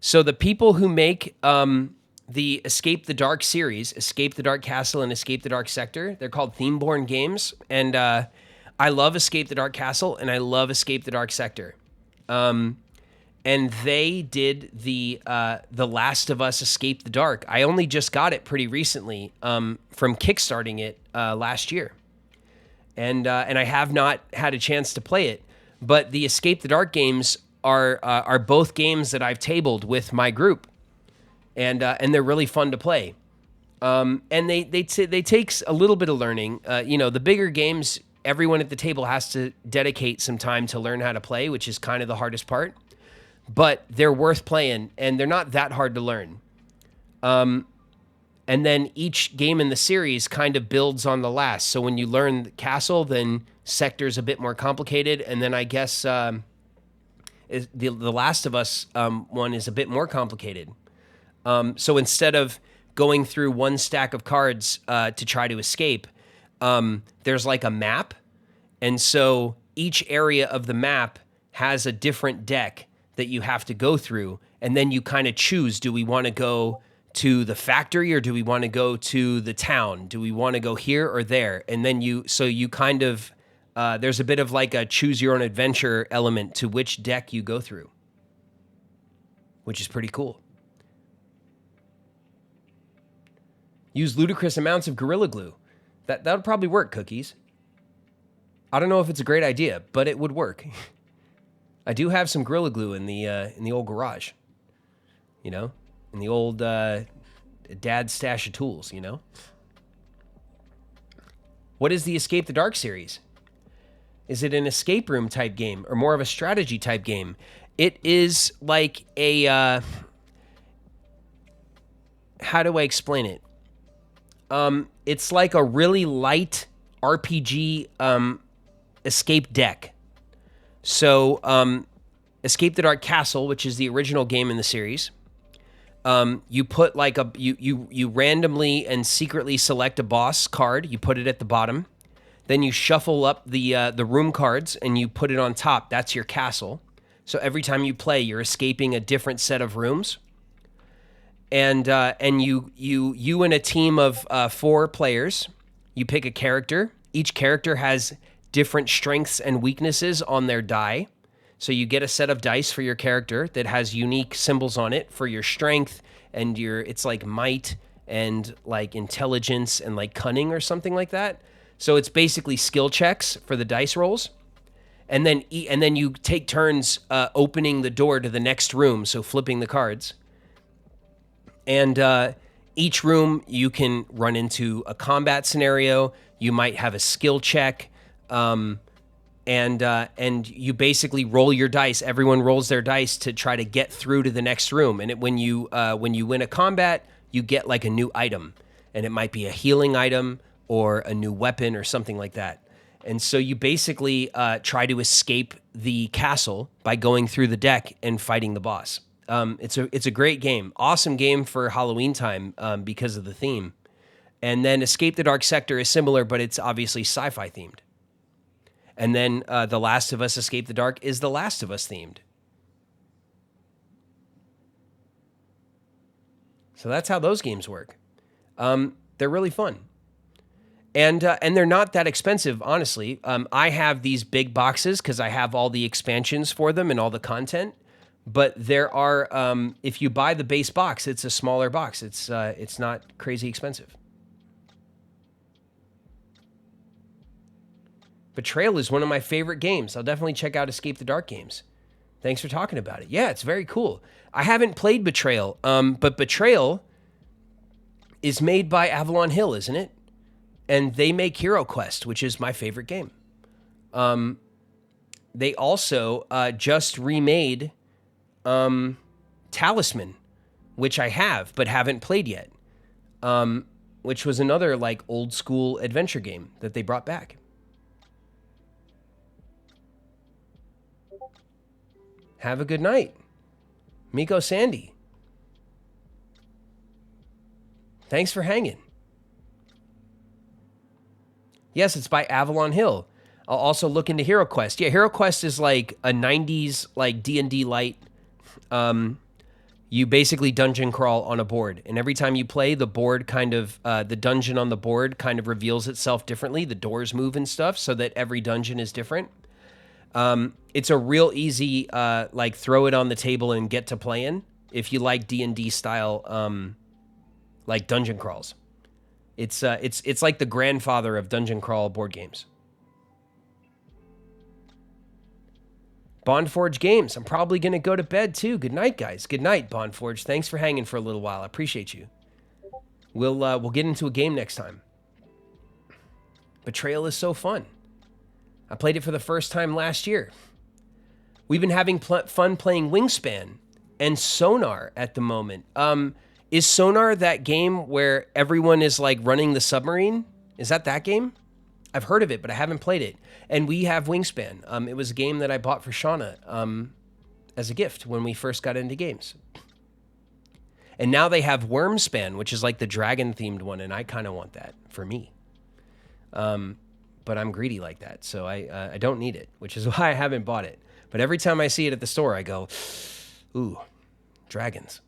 So the people who make the Escape the Dark series, Escape the Dark Castle and Escape the Dark Sector, they're called Themeborn Games, and I love Escape the Dark Castle and I love Escape the Dark Sector. And they did the Last of Us Escape the Dark. I only just got it pretty recently from kickstarting it last year. And I have not had a chance to play it. But the Escape the Dark games are both games that I've tabled with my group. And they're really fun to play. And they take a little bit of learning. You know, the bigger games, everyone at the table has to dedicate some time to learn how to play, which is kind of the hardest part. But they're worth playing, and they're not that hard to learn. And then each game in the series kind of builds on the last. So when you learn the castle, then sector's a bit more complicated, and then I guess the Last of Us one is a bit more complicated. So instead of going through one stack of cards to try to escape, there's like a map, and so each area of the map has a different deck that you have to go through, and then you kind of choose, do we want to go to the factory or do we want to go to the town? Do we want to go here or there? And then you kind of, there's a bit of like a choose your own adventure element to which deck you go through, which is pretty cool. Use ludicrous amounts of Gorilla Glue. That would probably work, Cookies. I don't know if it's a great idea, but it would work. I do have some Gorilla Glue in the old garage. You know, in the old dad's stash of tools. You know. What is the Escape the Dark series? Is it an escape room type game or more of a strategy type game? It is like a how do I explain it? It's like a really light RPG escape deck. So, Escape the Dark Castle, which is the original game in the series, you put like you randomly and secretly select a boss card. You put it at the bottom. Then you shuffle up the room cards and you put it on top. That's your castle. So every time you play, you're escaping a different set of rooms. And you and a team of 4 players, you pick a character. Each character has different strengths and weaknesses on their die. So you get a set of dice for your character that has unique symbols on it for your strength and it's like might and like intelligence and like cunning or something like that. So it's basically skill checks for the dice rolls. And then you take turns opening the door to the next room, so flipping the cards. And each room you can run into a combat scenario. You might have a skill check, and you basically roll your dice. Everyone rolls their dice to try to get through to the next room. And when you win a combat, you get like a new item, and it might be a healing item or a new weapon or something like that. And so you basically try to escape the castle by going through the deck and fighting the boss. It's a great game. Awesome game for Halloween time because of the theme. And then Escape the Dark Sector is similar, but it's obviously sci-fi themed. And then The Last of Us Escape the Dark is The Last of Us themed. So that's how those games work. They're really fun. And they're not that expensive, honestly. I have these big boxes because I have all the expansions for them and all the content. But there are, if you buy the base box, it's a smaller box. It's not crazy expensive. Betrayal is one of my favorite games. I'll definitely check out Escape the Dark games. Thanks for talking about it. Yeah, it's very cool. I haven't played Betrayal, but Betrayal is made by Avalon Hill, isn't it? And they make Hero Quest, which is my favorite game. They also just remade Talisman, which I have but haven't played yet, which was another like old school adventure game that they brought back. Have a good night, Miko Sandy. Thanks for hanging. Yes, it's by Avalon Hill. I'll also look into Hero Quest. Yeah, Hero Quest is like a 90s like D&D light. You basically dungeon crawl on a board, and every time you play, the board kind of the dungeon on the board kind of reveals itself differently. The doors move and stuff, so that every dungeon is different. It's a real easy like throw it on the table and get to playing if you like D&D style like dungeon crawls. It's like the grandfather of dungeon crawl board games. Bondforge Games. I'm probably going to go to bed too. Good night, guys. Good night, Bondforge. Thanks for hanging for a little while. I appreciate you. We'll get into a game next time. Betrayal is so fun. I played it for the first time last year. We've been having fun playing Wingspan and Sonar at the moment. Is Sonar that game where everyone is like running the submarine? Is that game? I've heard of it, but I haven't played it. And we have Wingspan. It was a game that I bought for Shauna as a gift when we first got into games. And now they have Wormspan, which is like the dragon-themed one, and I kind of want that for me. But I'm greedy like that, so I don't need it, which is why I haven't bought it. But every time I see it at the store, I go, ooh, dragons.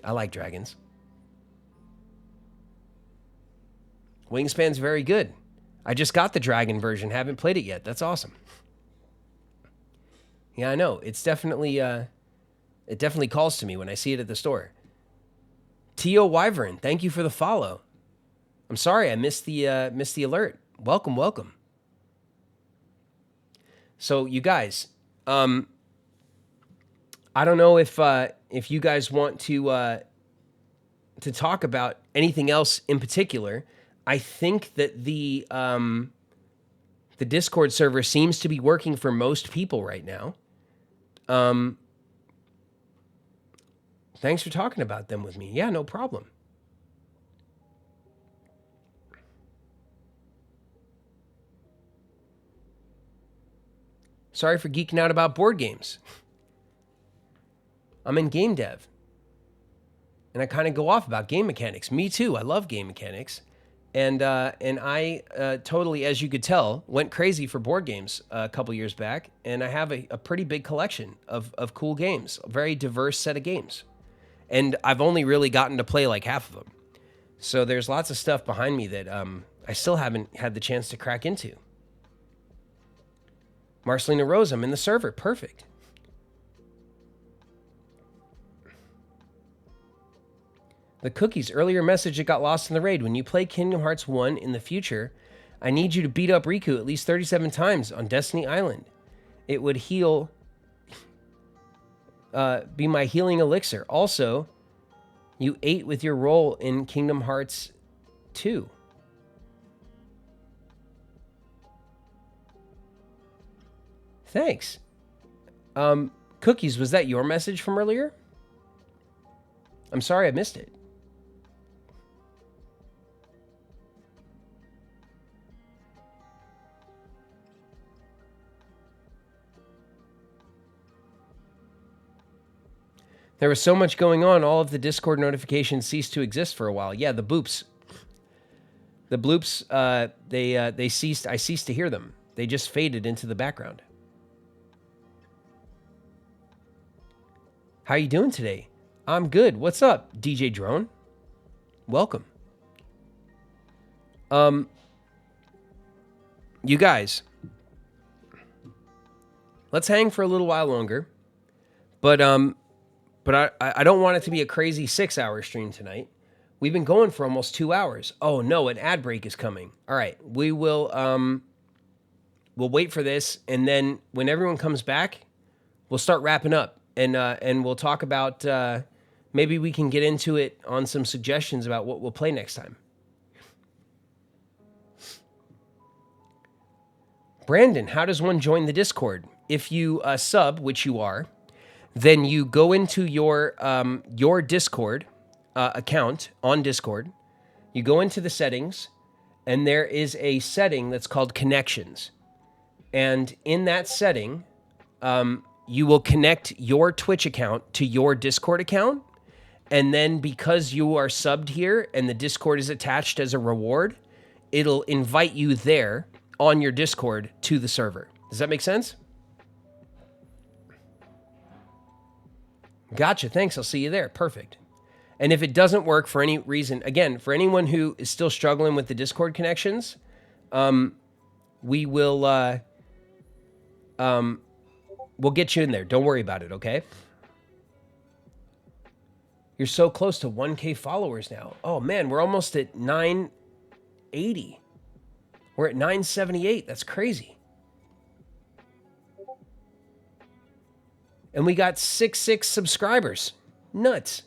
I like dragons. Wingspan's very good. I just got the dragon version, haven't played it yet. That's awesome. Yeah, I know. It's definitely, it definitely calls to me when I see it at the store. Tio Wyvern, thank you for the follow. I'm sorry I missed the alert. Welcome. So you guys, I don't know if you guys want to talk about anything else in particular. I think that the Discord server seems to be working for most people right now. Thanks for talking about them with me. Yeah, no problem. Sorry for geeking out about board games. I'm in game dev. And I kind of go off about game mechanics. Me too. I love game mechanics. And I totally, as you could tell, went crazy for board games a couple years back. And I have a pretty big collection of cool games, a very diverse set of games. And I've only really gotten to play like half of them. So there's lots of stuff behind me that I still haven't had the chance to crack into. Marcelina Rose, I'm in the server. Perfect. The cookies, earlier message that got lost in the raid. When you play Kingdom Hearts 1 in the future, I need you to beat up Riku at least 37 times on Destiny Island. It would heal, be my healing elixir. Also, you ate with your role in Kingdom Hearts 2. Thanks. Cookies, was that your message from earlier? I'm sorry I missed it. There was so much going on, all of the Discord notifications ceased to exist for a while. Yeah, the boops. The bloops, they ceased. I ceased to hear them. They just faded into the background. How you doing today? I'm good. What's up, DJ Drone? Welcome. You guys, let's hang for a little while longer. But I don't want it to be a crazy 6-hour stream tonight. We've been going for almost 2 hours. Oh no, an ad break is coming. All right, we will we'll wait for this, and then when everyone comes back, we'll start wrapping up, and we'll talk about maybe we can get into it on some suggestions about what we'll play next time. Brandon, how does one join the Discord? If you sub, which you are, then you go into your Discord account on Discord. You go into the settings, and there is a setting that's called Connections. And in that setting, you will connect your Twitch account to your Discord account. And then because you are subbed here and the Discord is attached as a reward, it'll invite you there on your Discord to the server. Does that make sense? Gotcha. Thanks. I'll see you there. Perfect. And if it doesn't work for any reason, again, for anyone who is still struggling with the Discord connections, we will we'll get you in there. Don't worry about it, okay? You're so close to 1K followers now. Oh man, we're almost at 980. We're at 978. That's crazy. And we got 66 subscribers. Nuts.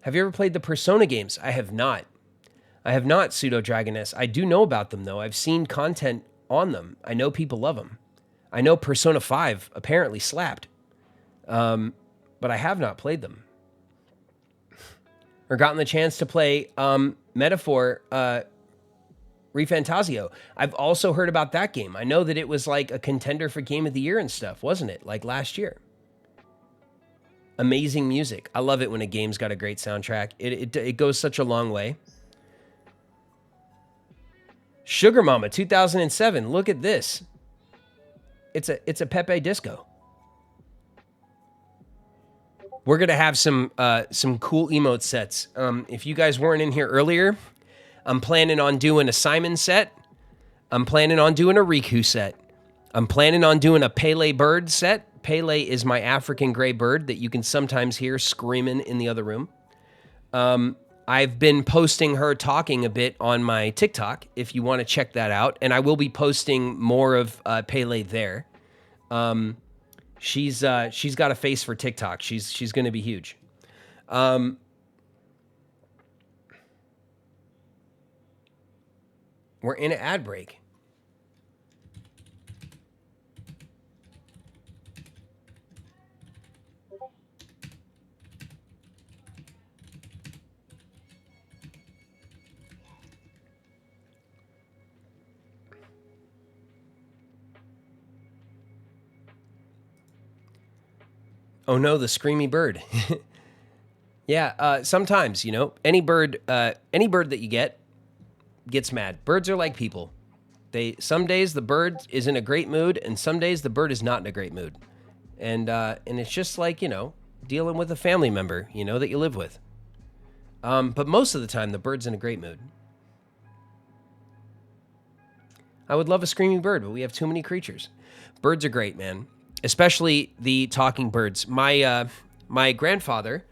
Have you ever played the Persona games? I have not. I have not, Pseudo Dragoness. I do know about them, though. I've seen content on them. I know people love them. I know Persona 5 apparently slapped. But I have not played them. Or gotten the chance to play Metaphor ReFantazio. I've also heard about that game. I know that it was like a contender for Game of the Year and stuff, wasn't it? Like last year. Amazing music. I love it when a game's got a great soundtrack. It goes such a long way. Sugar Mama 2007. Look at this. It's a Pepe Disco. We're gonna have some cool emote sets. If you guys weren't in here earlier, I'm planning on doing a Simon set. I'm planning on doing a Riku set. I'm planning on doing a Pele bird set. Pele is my African gray bird that you can sometimes hear screaming in the other room. I've been posting her talking a bit on my TikTok if you want to check that out. And I will be posting more of Pele there. She's got a face for TikTok. She's going to be huge. We're in an ad break. Oh no, the screamy bird. Yeah, sometimes, any bird that you gets mad. Birds are like people. Some days the bird is in a great mood, and some days the bird is not in a great mood. And it's just like, dealing with a family member, that you live with. But most of the time, the bird's in a great mood. I would love a screaming bird, but we have too many creatures. Birds are great, man. Especially the talking birds. My grandfather,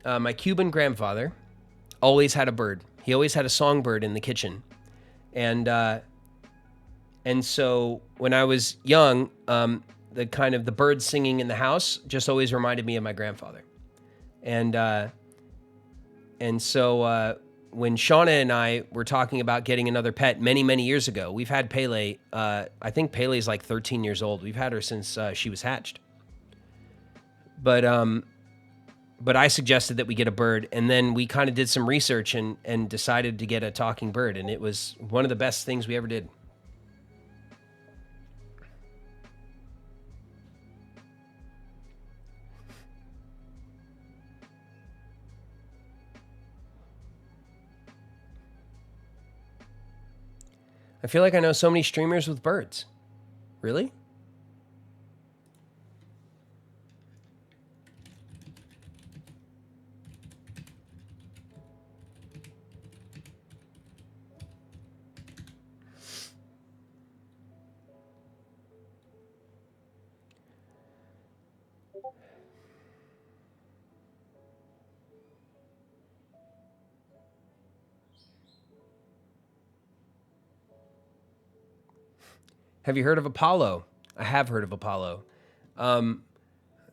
my Cuban grandfather, always had a bird. He always had a songbird in the kitchen. And so when I was young, the birds singing in the house just always reminded me of my grandfather. And so when Shauna and I were talking about getting another pet many, many years ago, we've had Pele. I think Pele's like 13 years old. We've had her since she was hatched. But I suggested that we get a bird, and then we kind of did some research and decided to get a talking bird, and it was one of the best things we ever did. I feel like I know so many streamers with birds. Really? Have you heard of Apollo? I have heard of Apollo.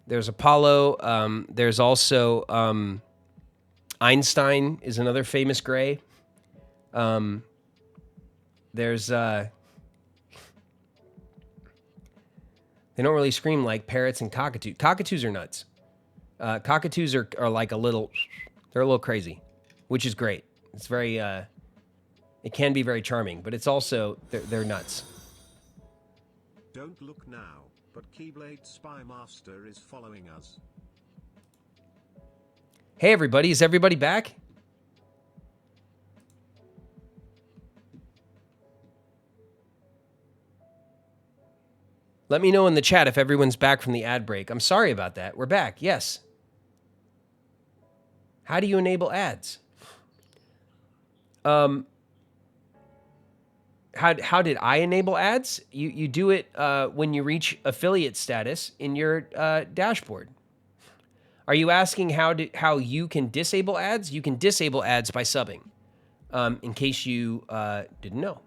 There's Apollo. There's also Einstein is another famous gray. There's they don't really scream like parrots and cockatoos. Cockatoos are nuts. Cockatoos are like they're a little crazy, which is great. It's very it can be very charming, but it's also they're nuts. Don't look now, but Keyblade Spy Master is following us. Hey everybody, is everybody back? Let me know in the chat if everyone's back from the ad break. I'm sorry about that. We're back, yes. How do you enable ads? How did I enable ads? You do it when you reach affiliate status in your dashboard. Are you asking how you can disable ads? You can disable ads by subbing, in case you didn't know.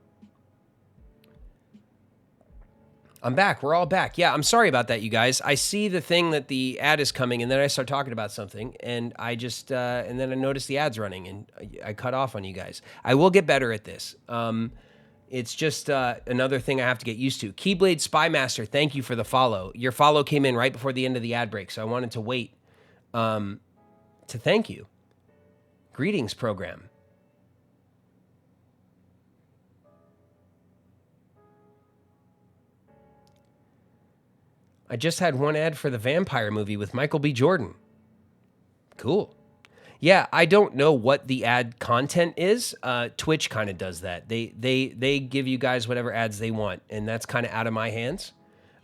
I'm back. We're all back. Yeah, I'm sorry about that, you guys. I see the thing that the ad is coming, and then I start talking about something, and I just and then I notice the ad's running, and I cut off on you guys. I will get better at this. It's just another thing I have to get used to. Keyblade Spy Master, thank you for the follow. Your follow came in right before the end of the ad break, so I wanted to wait to thank you. Greetings, program. I just had one ad for the vampire movie with Michael B. Jordan. Cool. Yeah, I don't know what the ad content is. Twitch kind of does that. They give you guys whatever ads they want, and that's kind of out of my hands.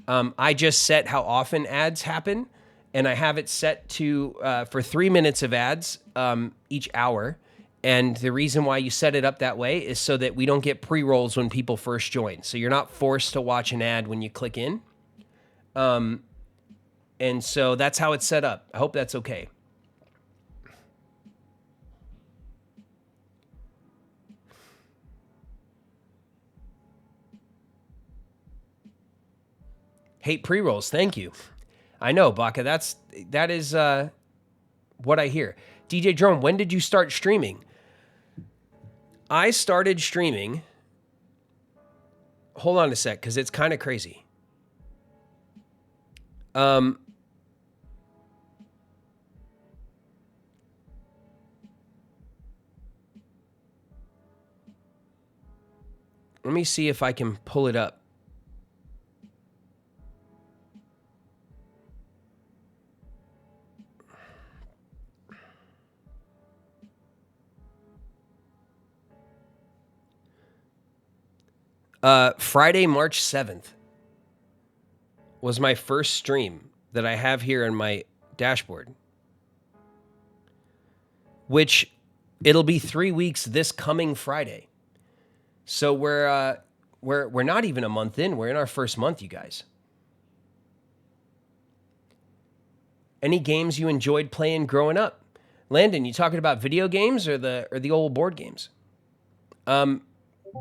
I just set how often ads happen, and I have it set to for 3 minutes of ads each hour. And the reason why you set it up that way is so that we don't get pre-rolls when people first join. So you're not forced to watch an ad when you click in. And so that's how it's set up. I hope that's okay. Hate pre-rolls. Thank you. I know, Baka. That is what I hear. DJ Drone, when did you start streaming? I started streaming. Hold on a sec, because it's kind of crazy. Let me see if I can pull it up. Friday, March 7th was my first stream that I have here on my dashboard, which it'll be 3 weeks this coming Friday. So we're not even a month in. We're in our first month, you guys. Any games you enjoyed playing growing up? Landon, you talking about video games or the old board games?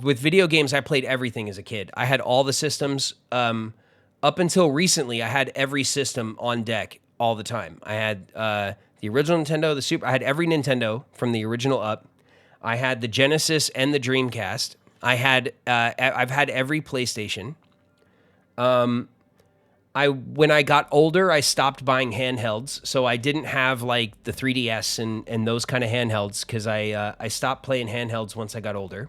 With video games, I played everything as a kid. I had all the systems. Up until recently, I had every system on deck all the time. I had the original Nintendo, the Super. I had every Nintendo from the original up. I had the Genesis and the Dreamcast. I've had every PlayStation. When I got older, I stopped buying handhelds, so I didn't have like the 3DS and those kind of handhelds because I stopped playing handhelds once I got older.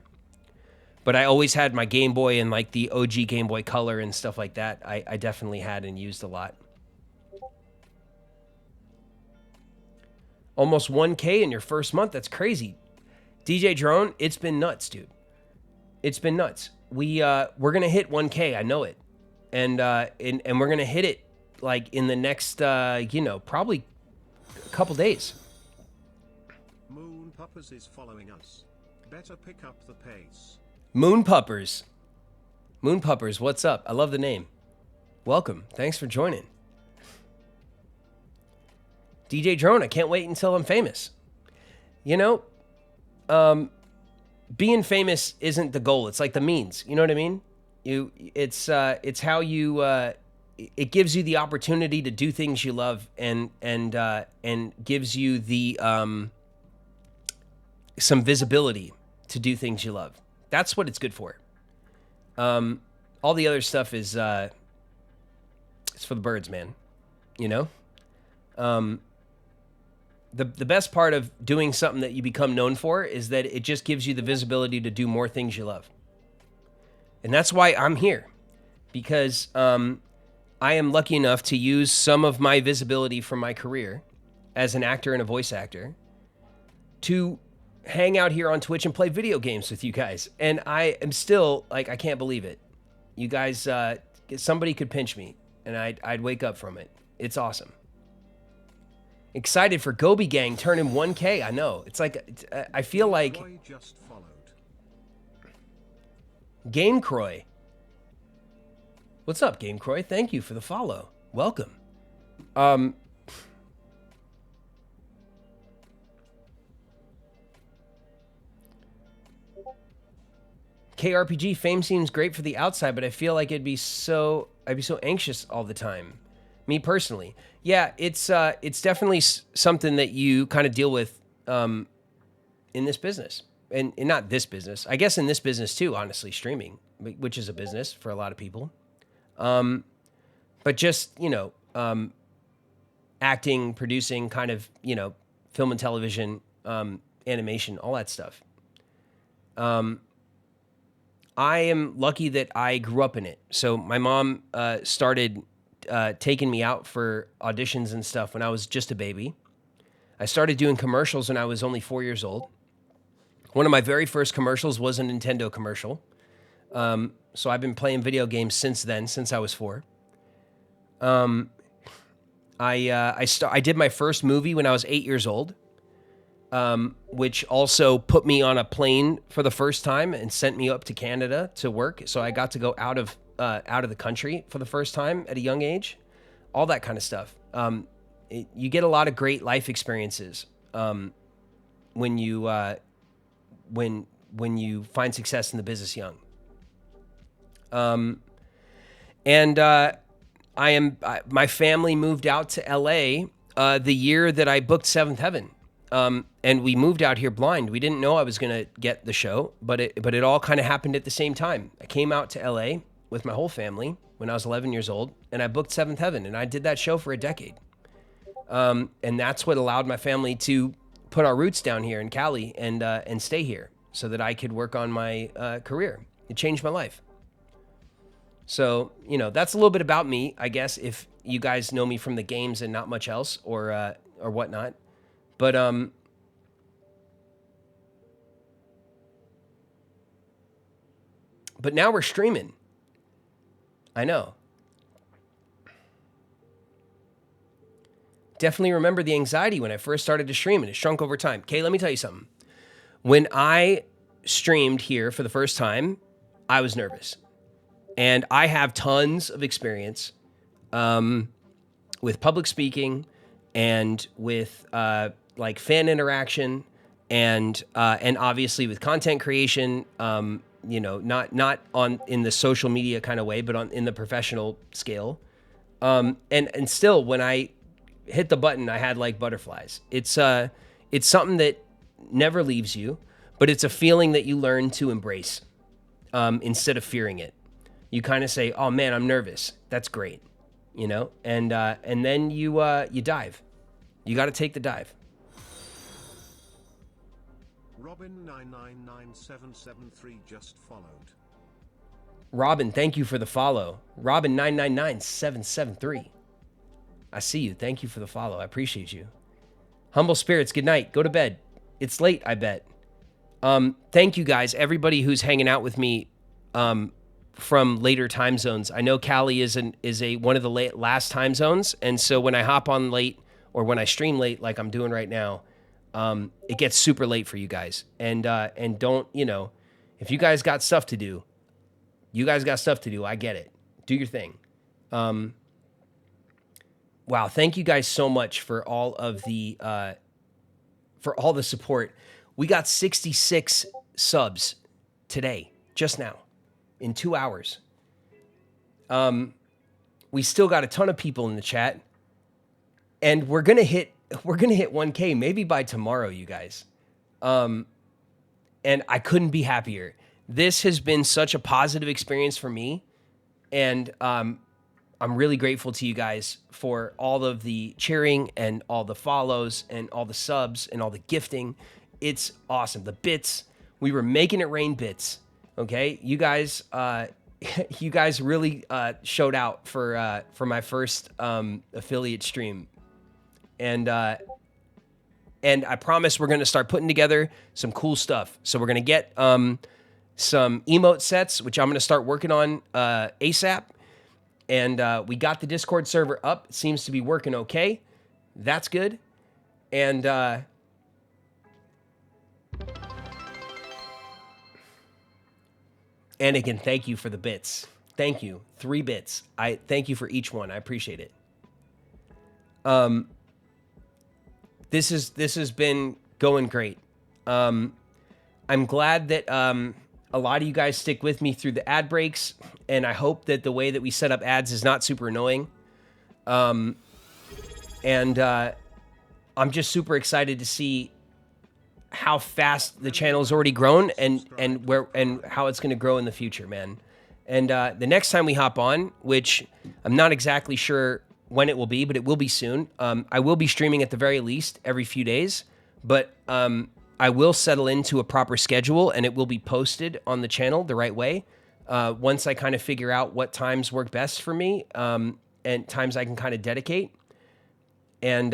But I always had my Game Boy and like the OG Game Boy Color and stuff like that. I definitely had and used a lot. Almost 1K in your first month. That's crazy. DJ Drone, it's been nuts, dude. It's been nuts. We're gonna hit 1K. I know it, and we're gonna hit it like in the next probably a couple days. Moon Puppers is following us. Better pick up the pace. Moon Puppers, what's up? I love the name. Welcome. Thanks for joining. DJ Drone, I can't wait until I'm famous. You know, being famous isn't the goal. It's like the means. You know what I mean? It's how you. It gives you the opportunity to do things you love, and gives you the some visibility to do things you love. That's what it's good for. All the other stuff is it's for the birds, man. You know. The best part of doing something that you become known for is that it just gives you the visibility to do more things you love. And that's why I'm here, because I am lucky enough to use some of my visibility from my career as an actor and a voice actor to hang out here on Twitch and play video games with you guys. And I am still like, I can't believe it. You guys, somebody could pinch me and I'd wake up from it. It's awesome. Excited for Gobi Gang turning 1K. I know. It's like, I feel like Roy just followed. Game Croy. What's up, Game Croy? Thank you for the follow. Welcome. KRPG fame seems great for the outside, but I feel like I'd be so anxious all the time. Me personally. Yeah, it's definitely something that you kind of deal with in this business. And not this business. I guess in this business too, honestly, streaming, which is a business for a lot of people. But just, acting, producing, kind of, film and television, animation, all that stuff. I am lucky that I grew up in it. So my mom started taking me out for auditions and stuff when I was just a baby. I started doing commercials when I was only 4 years old. One of my very first commercials was a Nintendo commercial. So I've been playing video games since then, since I was 4. I did my first movie when I was 8 years old, which also put me on a plane for the first time and sent me up to Canada to work. So I got to go out of the country for the first time at a young age, all that kind of stuff. You get a lot of great life experiences when you find success in the business young. my family moved out to LA the year that I booked Seventh Heaven. And we moved out here blind. We didn't know I was going to get the show, but it all kind of happened at the same time. I came out to LA with my whole family when I was 11 years old, and I booked Seventh Heaven, and I did that show for a decade. And that's what allowed my family to put our roots down here in Cali and stay here so that I could work on my career. It changed my life. So, you know, that's a little bit about me, I guess, if you guys know me from the games and not much else or whatnot. But now we're streaming. I know. Definitely remember the anxiety when I first started to stream, and it shrunk over time. Okay, let me tell you something. When I streamed here for the first time, I was nervous. And I have tons of experience with public speaking and with like fan interaction and obviously with content creation, you know, not in the social media kind of way, but in the professional scale. And still, when I hit the button, I had like butterflies. It's something that never leaves you, but it's a feeling that you learn to embrace instead of fearing it. You kind of say, "Oh man, I'm nervous." That's great, you know, and then you dive. You got to take the dive. Robin 999773 just followed. Robin, thank you for the follow. Robin 999773. I see you. Thank you for the follow. I appreciate you. Humble spirits. Good night. Go to bed. It's late, I bet. Thank you guys, everybody who's hanging out with me from later time zones. I know Cali is one of the last time zones, and so when I hop on late or when I stream late, like I'm doing right now, it gets super late for you guys. And don't, you know, if you guys got stuff to do, you guys got stuff to do. I get it. Do your thing. Wow, thank you guys so much for all of the support. We got 66 subs today, just now, in 2 hours. We still got a ton of people in the chat, and we're gonna hit 1K maybe by tomorrow, you guys. And I couldn't be happier. This has been such a positive experience for me, and I'm really grateful to you guys for all of the cheering and all the follows and all the subs and all the gifting. It's awesome. The bits, we were making it rain bits. Okay, you guys, you guys really showed out for my first affiliate stream, and I promise we're gonna start putting together some cool stuff. So we're gonna get some emote sets, which I'm gonna start working on ASAP. And we got the Discord server up. It seems to be working okay. That's good. And again, thank you for the bits. Thank you. 3 bits. I thank you for each one. I appreciate it. This has been going great. I'm glad that a lot of you guys stick with me through the ad breaks, and I hope that the way that we set up ads is not super annoying. And I'm just super excited to see how fast the channel has already grown and how it's going to grow in the future, man. And the next time we hop on, which I'm not exactly sure when it will be, but it will be soon. I will be streaming at the very least every few days, but I will settle into a proper schedule, and it will be posted on the channel the right way. Once I kind of figure out what times work best for me, and times I can kind of dedicate. And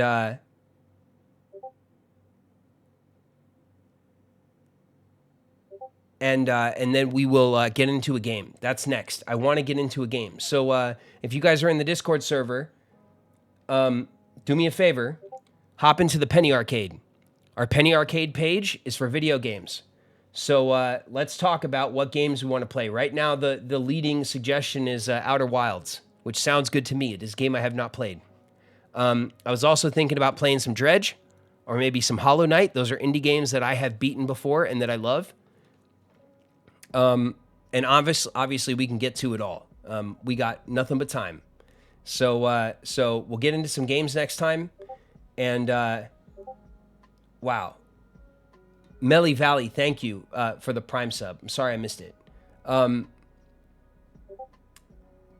then we will get into a game. That's next. I want to get into a game. So if you guys are in the Discord server, do me a favor, hop into the Penny Arcade. Our Penny Arcade page is for video games. So let's talk about what games we want to play. Right now, the leading suggestion is Outer Wilds, which sounds good to me. It is a game I have not played. I was also thinking about playing some Dredge or maybe some Hollow Knight. Those are indie games that I have beaten before and that I love. And obviously we can get to it all. We got nothing but time. So we'll get into some games next time. And wow, Melly Valley, thank you for the Prime sub. I'm sorry I missed it.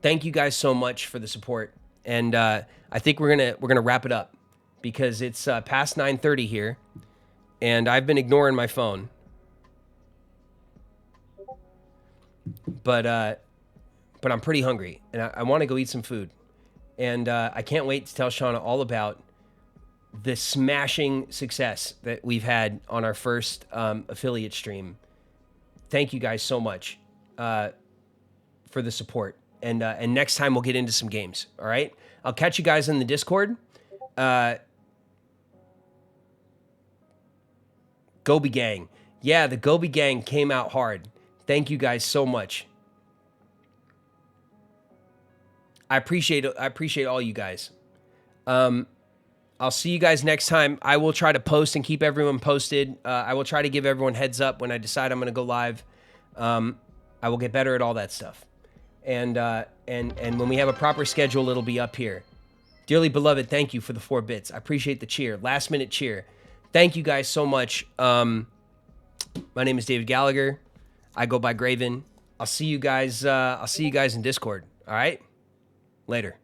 Thank you guys so much for the support. And I think we're gonna wrap it up because it's past 9:30 here, and I've been ignoring my phone. But I'm pretty hungry, and I want to go eat some food. And I can't wait to tell Shauna all about the smashing success that we've had on our first affiliate stream. Thank you guys so much for the support. And next time we'll get into some games. All right. I'll catch you guys in the Discord. Gobi Gang. Yeah, the Gobi Gang came out hard. Thank you guys so much. I appreciate all you guys. I'll see you guys next time. I will try to post and keep everyone posted. I will try to give everyone heads up when I decide I'm going to go live. I will get better at all that stuff. And when we have a proper schedule, it'll be up here. Dearly beloved, thank you for the 4 bits. I appreciate the cheer. Last minute cheer. Thank you guys so much. My name is David Gallagher. I go by Graven. I'll see you guys in Discord. All right? Later.